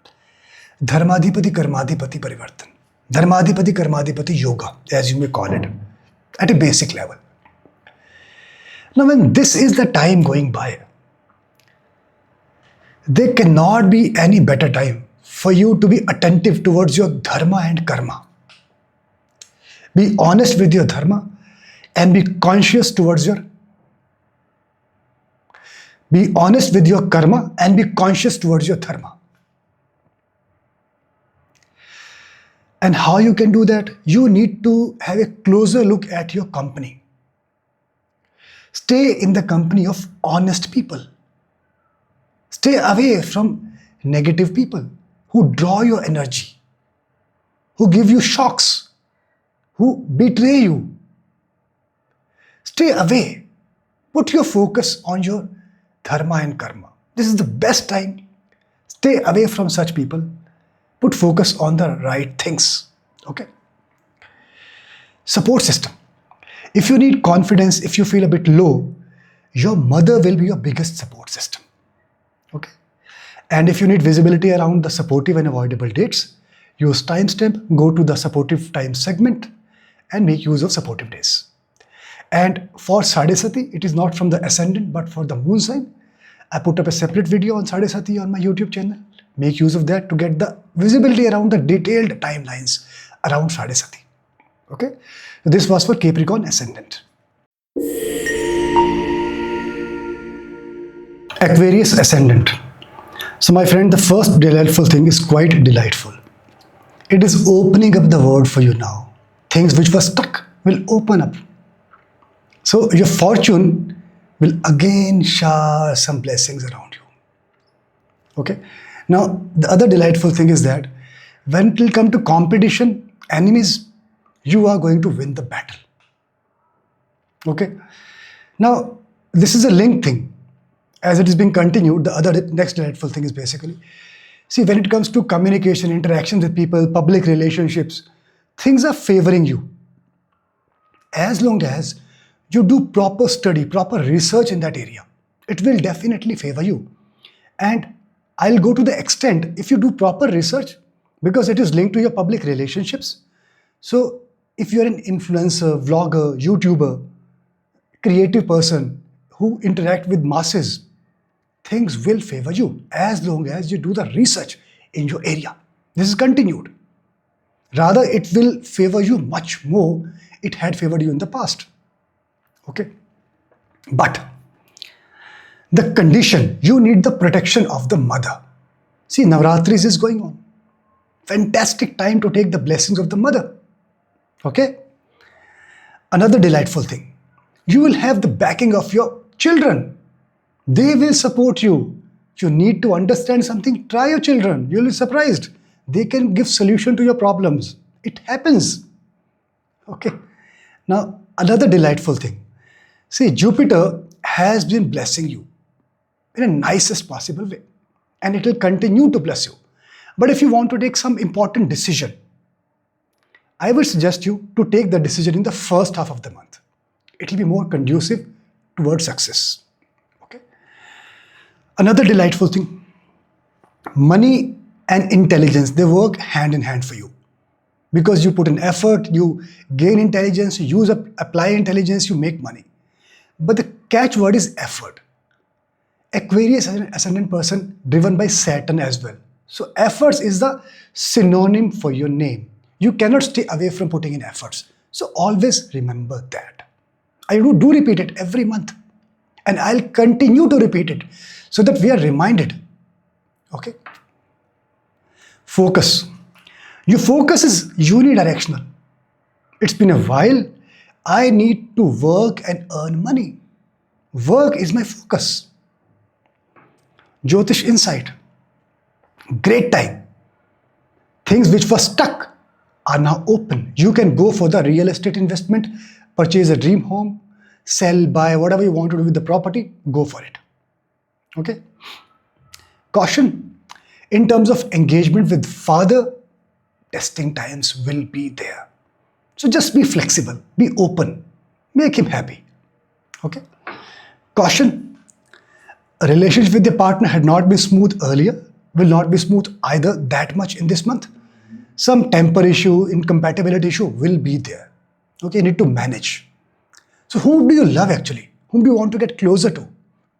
Dharmadhipati, Karmadhipati, Parivartan. Dharmadhipati, Karmadhipati, Yoga, as you may call it, at a basic level. Now, when this is the time going by, there cannot be any better time for you to be attentive towards your dharma and karma. Be honest with your dharma and be conscious towards your. Be honest with your karma and be conscious towards your dharma. And how you can do that? You need to have a closer look at your company. Stay in the company of honest people. Stay away from negative people who draw your energy, who give you shocks, who betray you. Stay away. Put your focus on your dharma and karma. This is the best time. Stay away from such people. Put focus on the right things. Okay. Support system. If you need confidence, if you feel a bit low, your mother will be your biggest support system. Okay. And if you need visibility around the supportive and avoidable dates, use timestamp, go to the supportive time segment and make use of supportive days. And for Sadesati, it is not from the ascendant but for the moon sign. I put up a separate video on Sadesati on my YouTube channel. Make use of that to get the visibility around the detailed timelines around Sadesati. Okay. So this was for Capricorn ascendant. Aquarius ascendant. So my friend, the first delightful thing is quite delightful. It is opening up the world for you now. Things which were stuck will open up. So your fortune will again shower some blessings around you. Okay. Now the other delightful thing is that when it will come to competition, enemies, you are going to win the battle. Okay. Now this is a linked thing. As it is being continued, the other next delightful thing is basically, see, when it comes to communication, interactions with people, public relationships, things are favoring you. As long as you do proper study, proper research in that area, it will definitely favor you. And I'll go to the extent, if you do proper research, because it is linked to your public relationships. So if you're an influencer, vlogger, YouTuber, creative person who interact with masses, things will favor you as long as you do the research in your area. This is continued. Rather, it will favor you much more it had favored you in the past. Okay? But the condition, you need the protection of the mother. See, Navratris is going on. Fantastic time to take the blessings of the mother. Okay? Another delightful thing, you will have the backing of your children. They will support you. You need to understand something, try your children. You'll be surprised. They can give solution to your problems. It happens. Okay. Now, another delightful thing. See, Jupiter has been blessing you in a nicest possible way. And it will continue to bless you. But if you want to take some important decision, I would suggest you to take the decision in the first half of the month. It will be more conducive towards success. Okay. Another delightful thing, money and intelligence, they work hand in hand for you. Because you put in effort, you gain intelligence, you apply intelligence, you make money. But the catchword is effort. Aquarius is an ascendant person driven by Saturn as well. So efforts is the synonym for your name. You cannot stay away from putting in efforts. So always remember that. I do repeat it every month. And I'll continue to repeat it so that we are reminded. Okay? Focus. Your focus is unidirectional. It's been a while. I need to work and earn money. Work is my focus. Jyotish insight. Great time. Things which were stuck are now open. You can go for the real estate investment, purchase a dream home, sell, buy, whatever you want to do with the property, go for it. Okay? Caution. In terms of engagement with father, testing times will be there. So just be flexible, be open, make him happy. Okay? Caution. A relationship with your partner had not been smooth earlier, will not be smooth either that much in this month. Some temper issue, incompatibility issue will be there. Okay, you need to manage. So whom do you love actually? Whom do you want to get closer to?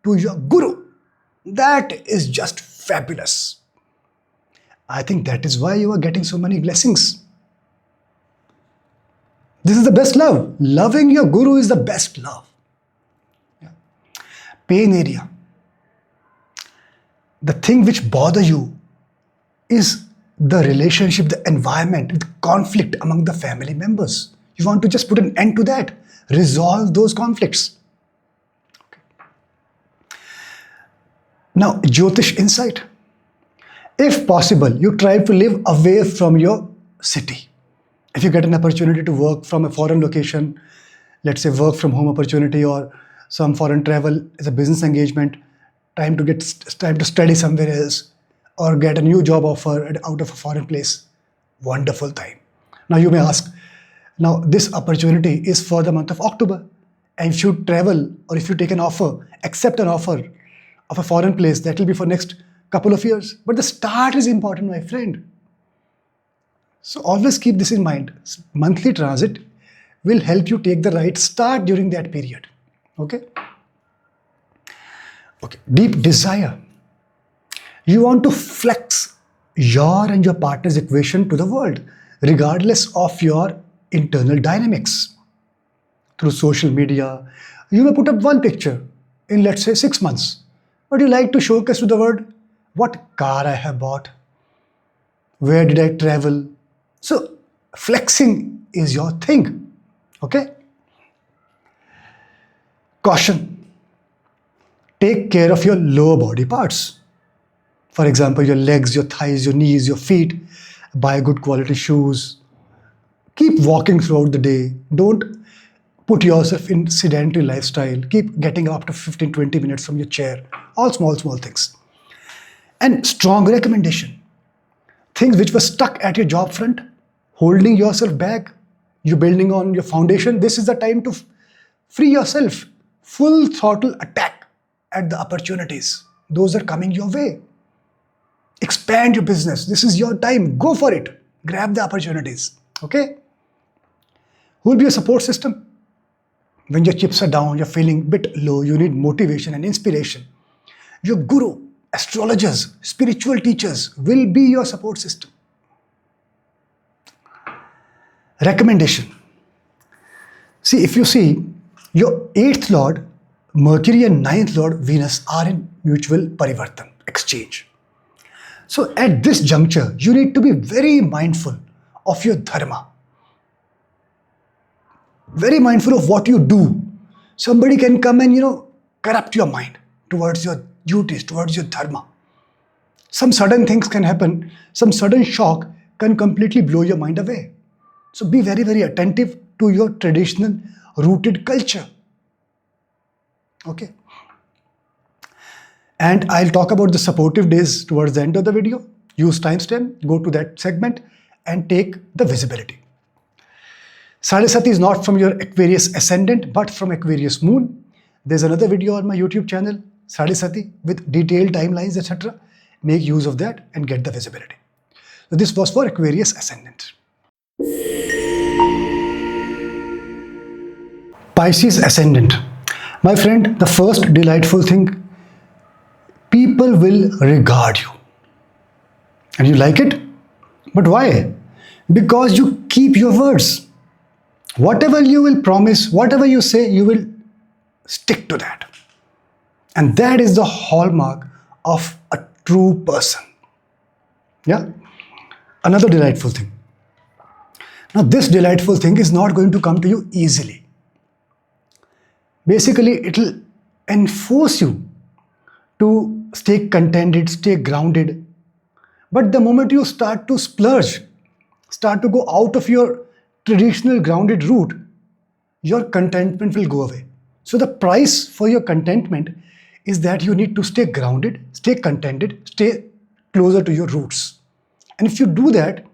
To your guru. That is just fabulous. I think that is why you are getting so many blessings. This is the best love. Loving your guru is the best love. Yeah. Pain area. The thing which bothers you is the relationship, the environment, the conflict among the family members. You want to just put an end to that. Resolve those conflicts. Okay. Now, Jyotish insight. If possible, you try to live away from your city. If you get an opportunity to work from a foreign location, let's say work from home opportunity or some foreign travel as a business engagement, time to study somewhere else or get a new job offer out of a foreign place, wonderful time. Now you may ask, now this opportunity is for the month of October, and if you travel or if you take an offer, accept an offer of a foreign place, that will be for next couple of years. But the start is important, my friend. So always keep this in mind. Monthly transit will help you take the right start during that period. Okay? Okay. Deep desire. You want to flex your and your partner's equation to the world, regardless of your internal dynamics. Through social media, you may put up one picture in, let's say, 6 months, but you like to showcase to the world what car I have bought, where did I travel. So flexing is your thing. Okay? Caution. Take care of your lower body parts. For example, your legs, your thighs, your knees, your feet. Buy good quality shoes. Keep walking throughout the day. Don't put yourself in sedentary lifestyle. Keep getting up to 15-20 minutes from your chair. All small things. And strong recommendation. Things which were stuck at your job front, holding yourself back, you're building on your foundation. This is the time to free yourself. Full throttle attack at the opportunities. Those are coming your way. Expand your business. This is your time. Go for it. Grab the opportunities. Okay? Who will be your support system? When your chips are down, you're feeling a bit low, you need motivation and inspiration. Your guru, astrologers, spiritual teachers will be your support system. Recommendation. See, if you see, your 8th Lord, Mercury, and 9th Lord, Venus, are in mutual parivartan, exchange. So at this juncture, you need to be very mindful of your dharma. Very mindful of what you do. Somebody can come and, corrupt your mind towards your duties, towards your dharma. Some sudden things can happen. Some sudden shock can completely blow your mind away. So be very, very attentive to your traditional rooted culture. Okay. And I'll talk about the supportive days towards the end of the video. Use timestamp, go to that segment and take the visibility. Sadhisati is not from your Aquarius ascendant, but from Aquarius moon. There's another video on my YouTube channel, Sadhisati, with detailed timelines, etc. Make use of that and get the visibility. So this was for Aquarius ascendant. Pisces ascendant. My friend, the first delightful thing, people will regard you. And you like it? But why? Because you keep your words. Whatever you will promise, whatever you say, you will stick to that. And that is the hallmark of a true person. Yeah? Another delightful thing. Now, this delightful thing is not going to come to you easily. Basically, it will enforce you to stay contented, stay grounded. But the moment you start to splurge, start to go out of your traditional grounded route, your contentment will go away. So the price for your contentment is that you need to stay grounded, stay contented, stay closer to your roots. And if you do that,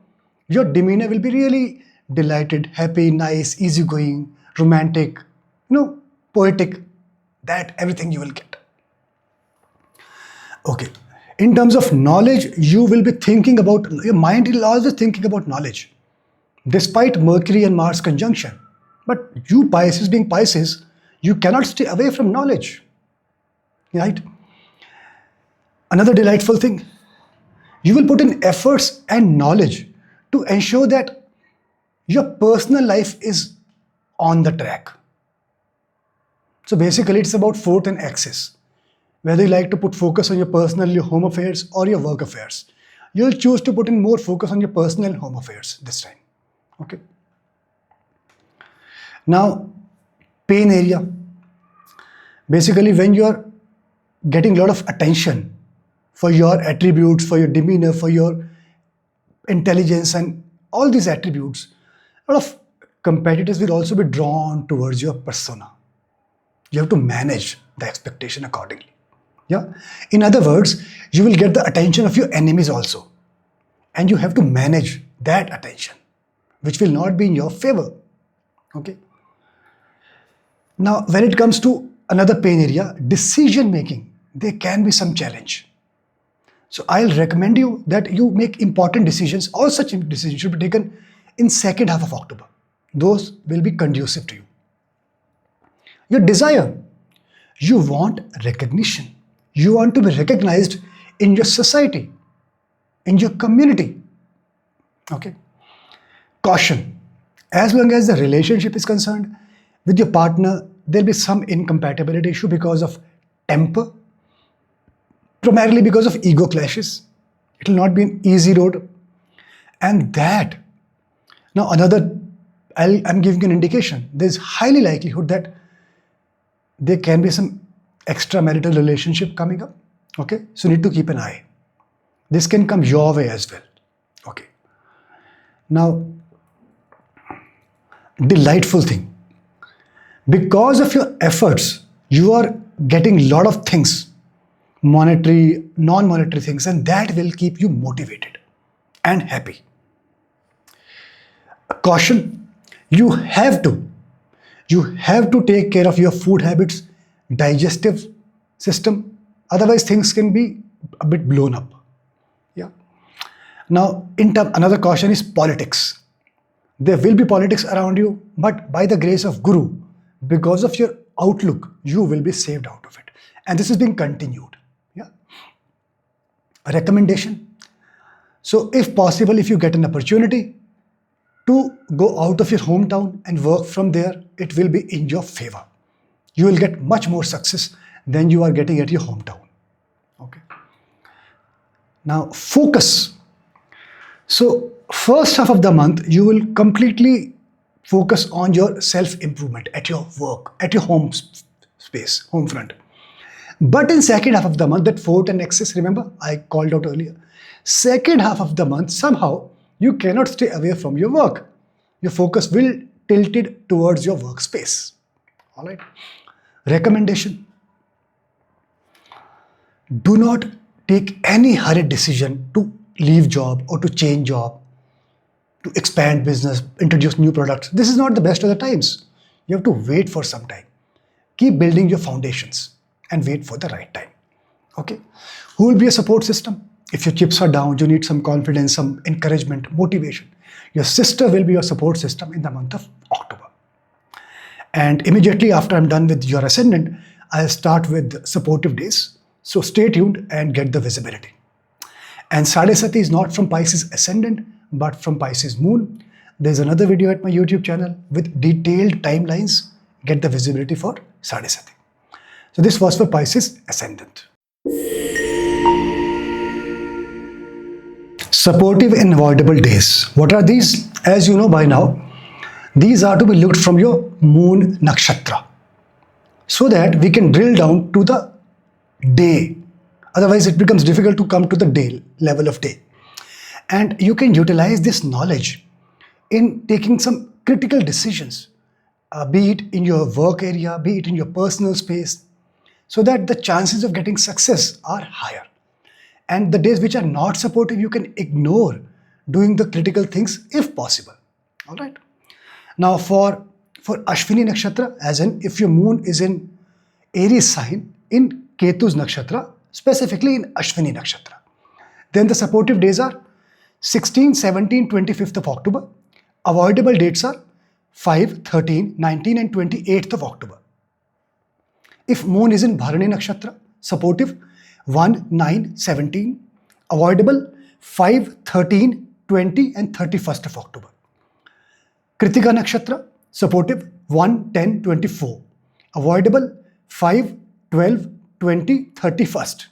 your demeanor will be really delighted, happy, nice, easygoing, romantic, poetic. That everything you will get. Okay. In terms of knowledge, you will be thinking about, your mind is always thinking about knowledge. Despite Mercury and Mars conjunction. But you Pisces, being Pisces, you cannot stay away from knowledge. Right? Another delightful thing, you will put in efforts and knowledge to ensure that your personal life is on the track. So basically, it's about 4th and axis. Whether you like to put focus on your personal, your home affairs, or your work affairs, you'll choose to put in more focus on your personal and home affairs this time. Okay. Now, pain area. Basically, when you're getting a lot of attention for your attributes, for your demeanor, for your intelligence, and all these attributes, a lot of competitors will also be drawn towards your persona. You have to manage the expectation accordingly. Yeah. In other words, you will get the attention of your enemies also. And you have to manage that attention, which will not be in your favor. Okay. Now, when it comes to another pain area, decision making, there can be some challenge. So I'll recommend you that you make important decisions. All such decisions should be taken in second half of October. Those will be conducive to you. Your desire, you want recognition. You want to be recognized in your society, in your community. Okay. Caution. As long as the relationship is concerned, with your partner, there'll be some incompatibility issue because of temper, primarily because of ego clashes. It will not be an easy road. And that, now I'm giving you an indication. There's highly likelihood that there can be some extramarital relationship coming up. Okay, so you need to keep an eye. This can come your way as well. Okay. Now, delightful thing. Because of your efforts, you are getting a lot of things, monetary, non-monetary things, and that will keep you motivated and happy. Caution, you have to take care of your food habits, digestive system, otherwise things can be a bit blown up. Yeah. Now, another caution is politics. There will be politics around you, but by the grace of Guru, because of your outlook, you will be saved out of it. And this is being continued. Yeah. A recommendation. So if possible, if you get an opportunity to go out of your hometown and work from there, it will be in your favor. You will get much more success than you are getting at your hometown. Okay. Now focus. So first half of the month, you will completely focus on your self-improvement at your work, at your home space, home front. But in second half of the month, that fort and excess, remember I called out earlier, second half of the month, somehow you cannot stay away from your work. Your focus will tilt it towards your workspace. All right. Recommendation. Do not take any hurried decision to leave job or to change job, to expand business, introduce new products. This is not the best of the times. You have to wait for some time. Keep building your foundations and wait for the right time. Okay. Who will be a support system? If your chips are down, you need some confidence, some encouragement, motivation. Your sister will be your support system in the month of October. And immediately after I'm done with your ascendant, I'll start with supportive days. So stay tuned and get the visibility. And Sadesati is not from Pisces ascendant, but from Pisces moon. There's another video at my YouTube channel with detailed timelines. Get the visibility for Sadesati. So this was for Pisces ascendant. Supportive and avoidable days. What are these? As you know by now, these are to be looked from your moon nakshatra, so that we can drill down to the day. Otherwise, it becomes difficult to come to the day level of day. And you can utilize this knowledge in taking some critical decisions, be it in your work area, be it in your personal space, so that the chances of getting success are higher. And the days which are not supportive, you can ignore doing the critical things if possible. All right. Now for Ashwini Nakshatra, as in if your moon is in Aries sign, in Ketu's Nakshatra, specifically in Ashwini Nakshatra, then the supportive days are 16, 17, 25th of October. Avoidable dates are 5, 13, 19 and 28th of October. If moon is in Bharani Nakshatra, supportive 1, 9, 17. Avoidable 5, 13, 20 and 31st of October. Kritika Nakshatra, supportive 1, 10, 24. Avoidable 5, 12, 20, 31st.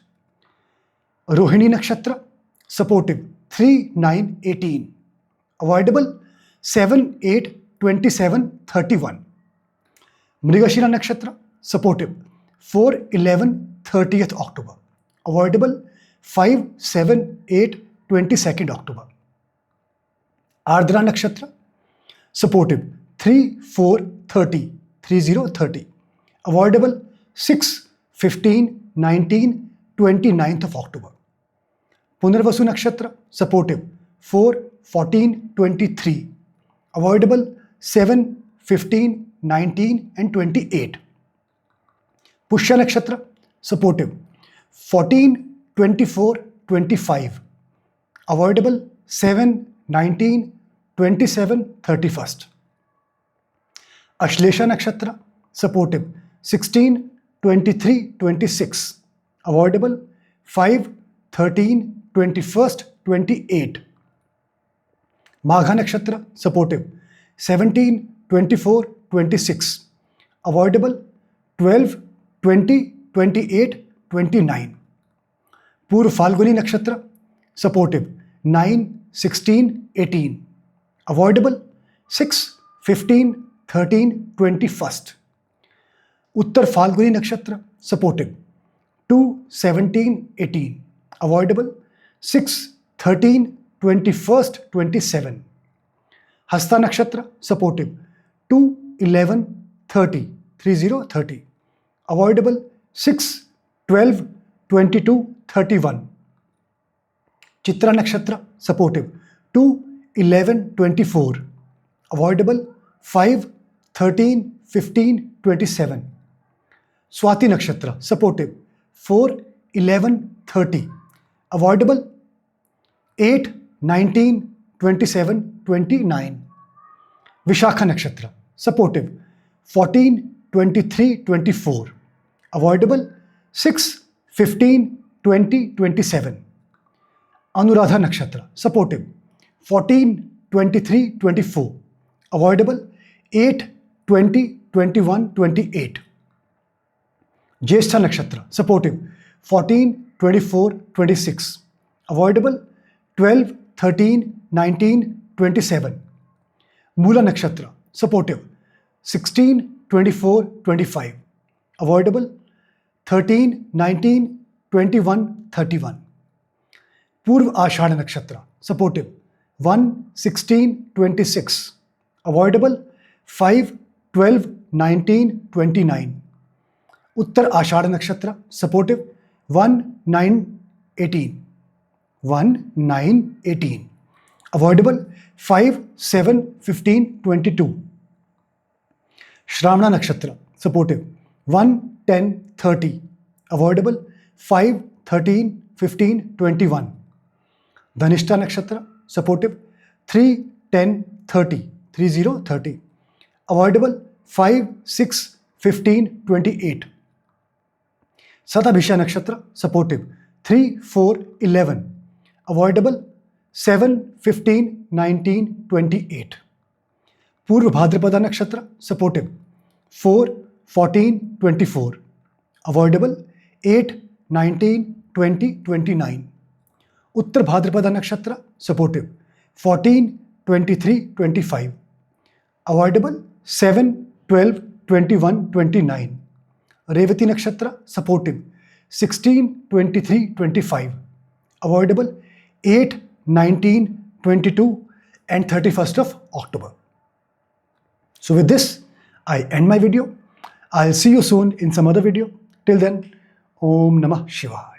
Rohini Nakshatra, supportive 3, 9, 18. Avoidable 7, 8, 27, 31. Mrigashira Nakshatra, supportive 4, 11, 30th October. Avoidable 5, 7, 8, 22nd October. Ardra Nakshatra, supportive 3, 4, 30, 30, 30. Avoidable 6, 15, 19, 29th of October. Punarvasu Nakshatra, supportive 4, 14, 23. Avoidable 7, 15, 19 and 28. Pushya Nakshatra, supportive 14, 24, 25. Avoidable 7, 19, 27, 31st. Ashlesha Nakshatra, supportive 16, 23, 26. Avoidable 5, 13, 21st, 28. Magha Nakshatra, supportive 17, 24, 26. Avoidable 12, 20, 28, 29. Purva Falguni Nakshatra, supportive 9, 16, 18. Avoidable 6, 15, 13, 21st. Uttar Falguni Nakshatra, supportive 2, 17, 18. Avoidable 6, 13, 21st, 27. Hasta Nakshatra, supportive 2, 11, 30, 30, 30. Avoidable 6, 12, 22, 31. Chitra Nakshatra, supportive 2, 11, 24. Avoidable 5, 13, 15, 27. Swati Nakshatra, supportive 4, 11, 30. Avoidable 8, 19, 27, 29. Vishakha Nakshatra, supportive 14, 23, 24. Avoidable 6, 15, 20, 27. Anuradha Nakshatra, supportive 14, 23, 24. Avoidable 8, 20, 21, 28. Jyeshtha Nakshatra, supportive 14, 24, 26. Avoidable 12, 13, 19, 27. Mula Nakshatra, supportive 16, 24, 25. Avoidable 13, 19, 21, 31. Purva Ashadha Nakshatra, supportive 1, 16, 26. Avoidable 5, 12, 19, 29. Uttar Ashadha Nakshatra, supportive 1, 9, 18. 1, 9, 18. Avoidable 5, 7, 15, 22. Shravana Nakshatra, supportive 1, 10, 30. Avoidable 5, 13, 15, 21. Dhanishta Nakshatra, supportive 3, 10, 30. 30, 30. Avoidable 5, 6, 15, 28. Satabhisha Nakshatra, supportive 3, 4, 11. Avoidable 7, 15, 19, 28. Purva Bhadrapada Nakshatra, supportive 4, 14, 24. Avoidable 8, 19, 20, 29. Uttar Bhadrapada Nakshatra, supportive 14, 23, 25. Avoidable 7, 12, 21, 29. Revati Nakshatra, supportive 16, 23, 25. Avoidable 8, 19, 22 and 31st of October. So with this, I end my video. I'll see you soon in some other video. Till then, Om Namah Shivaya.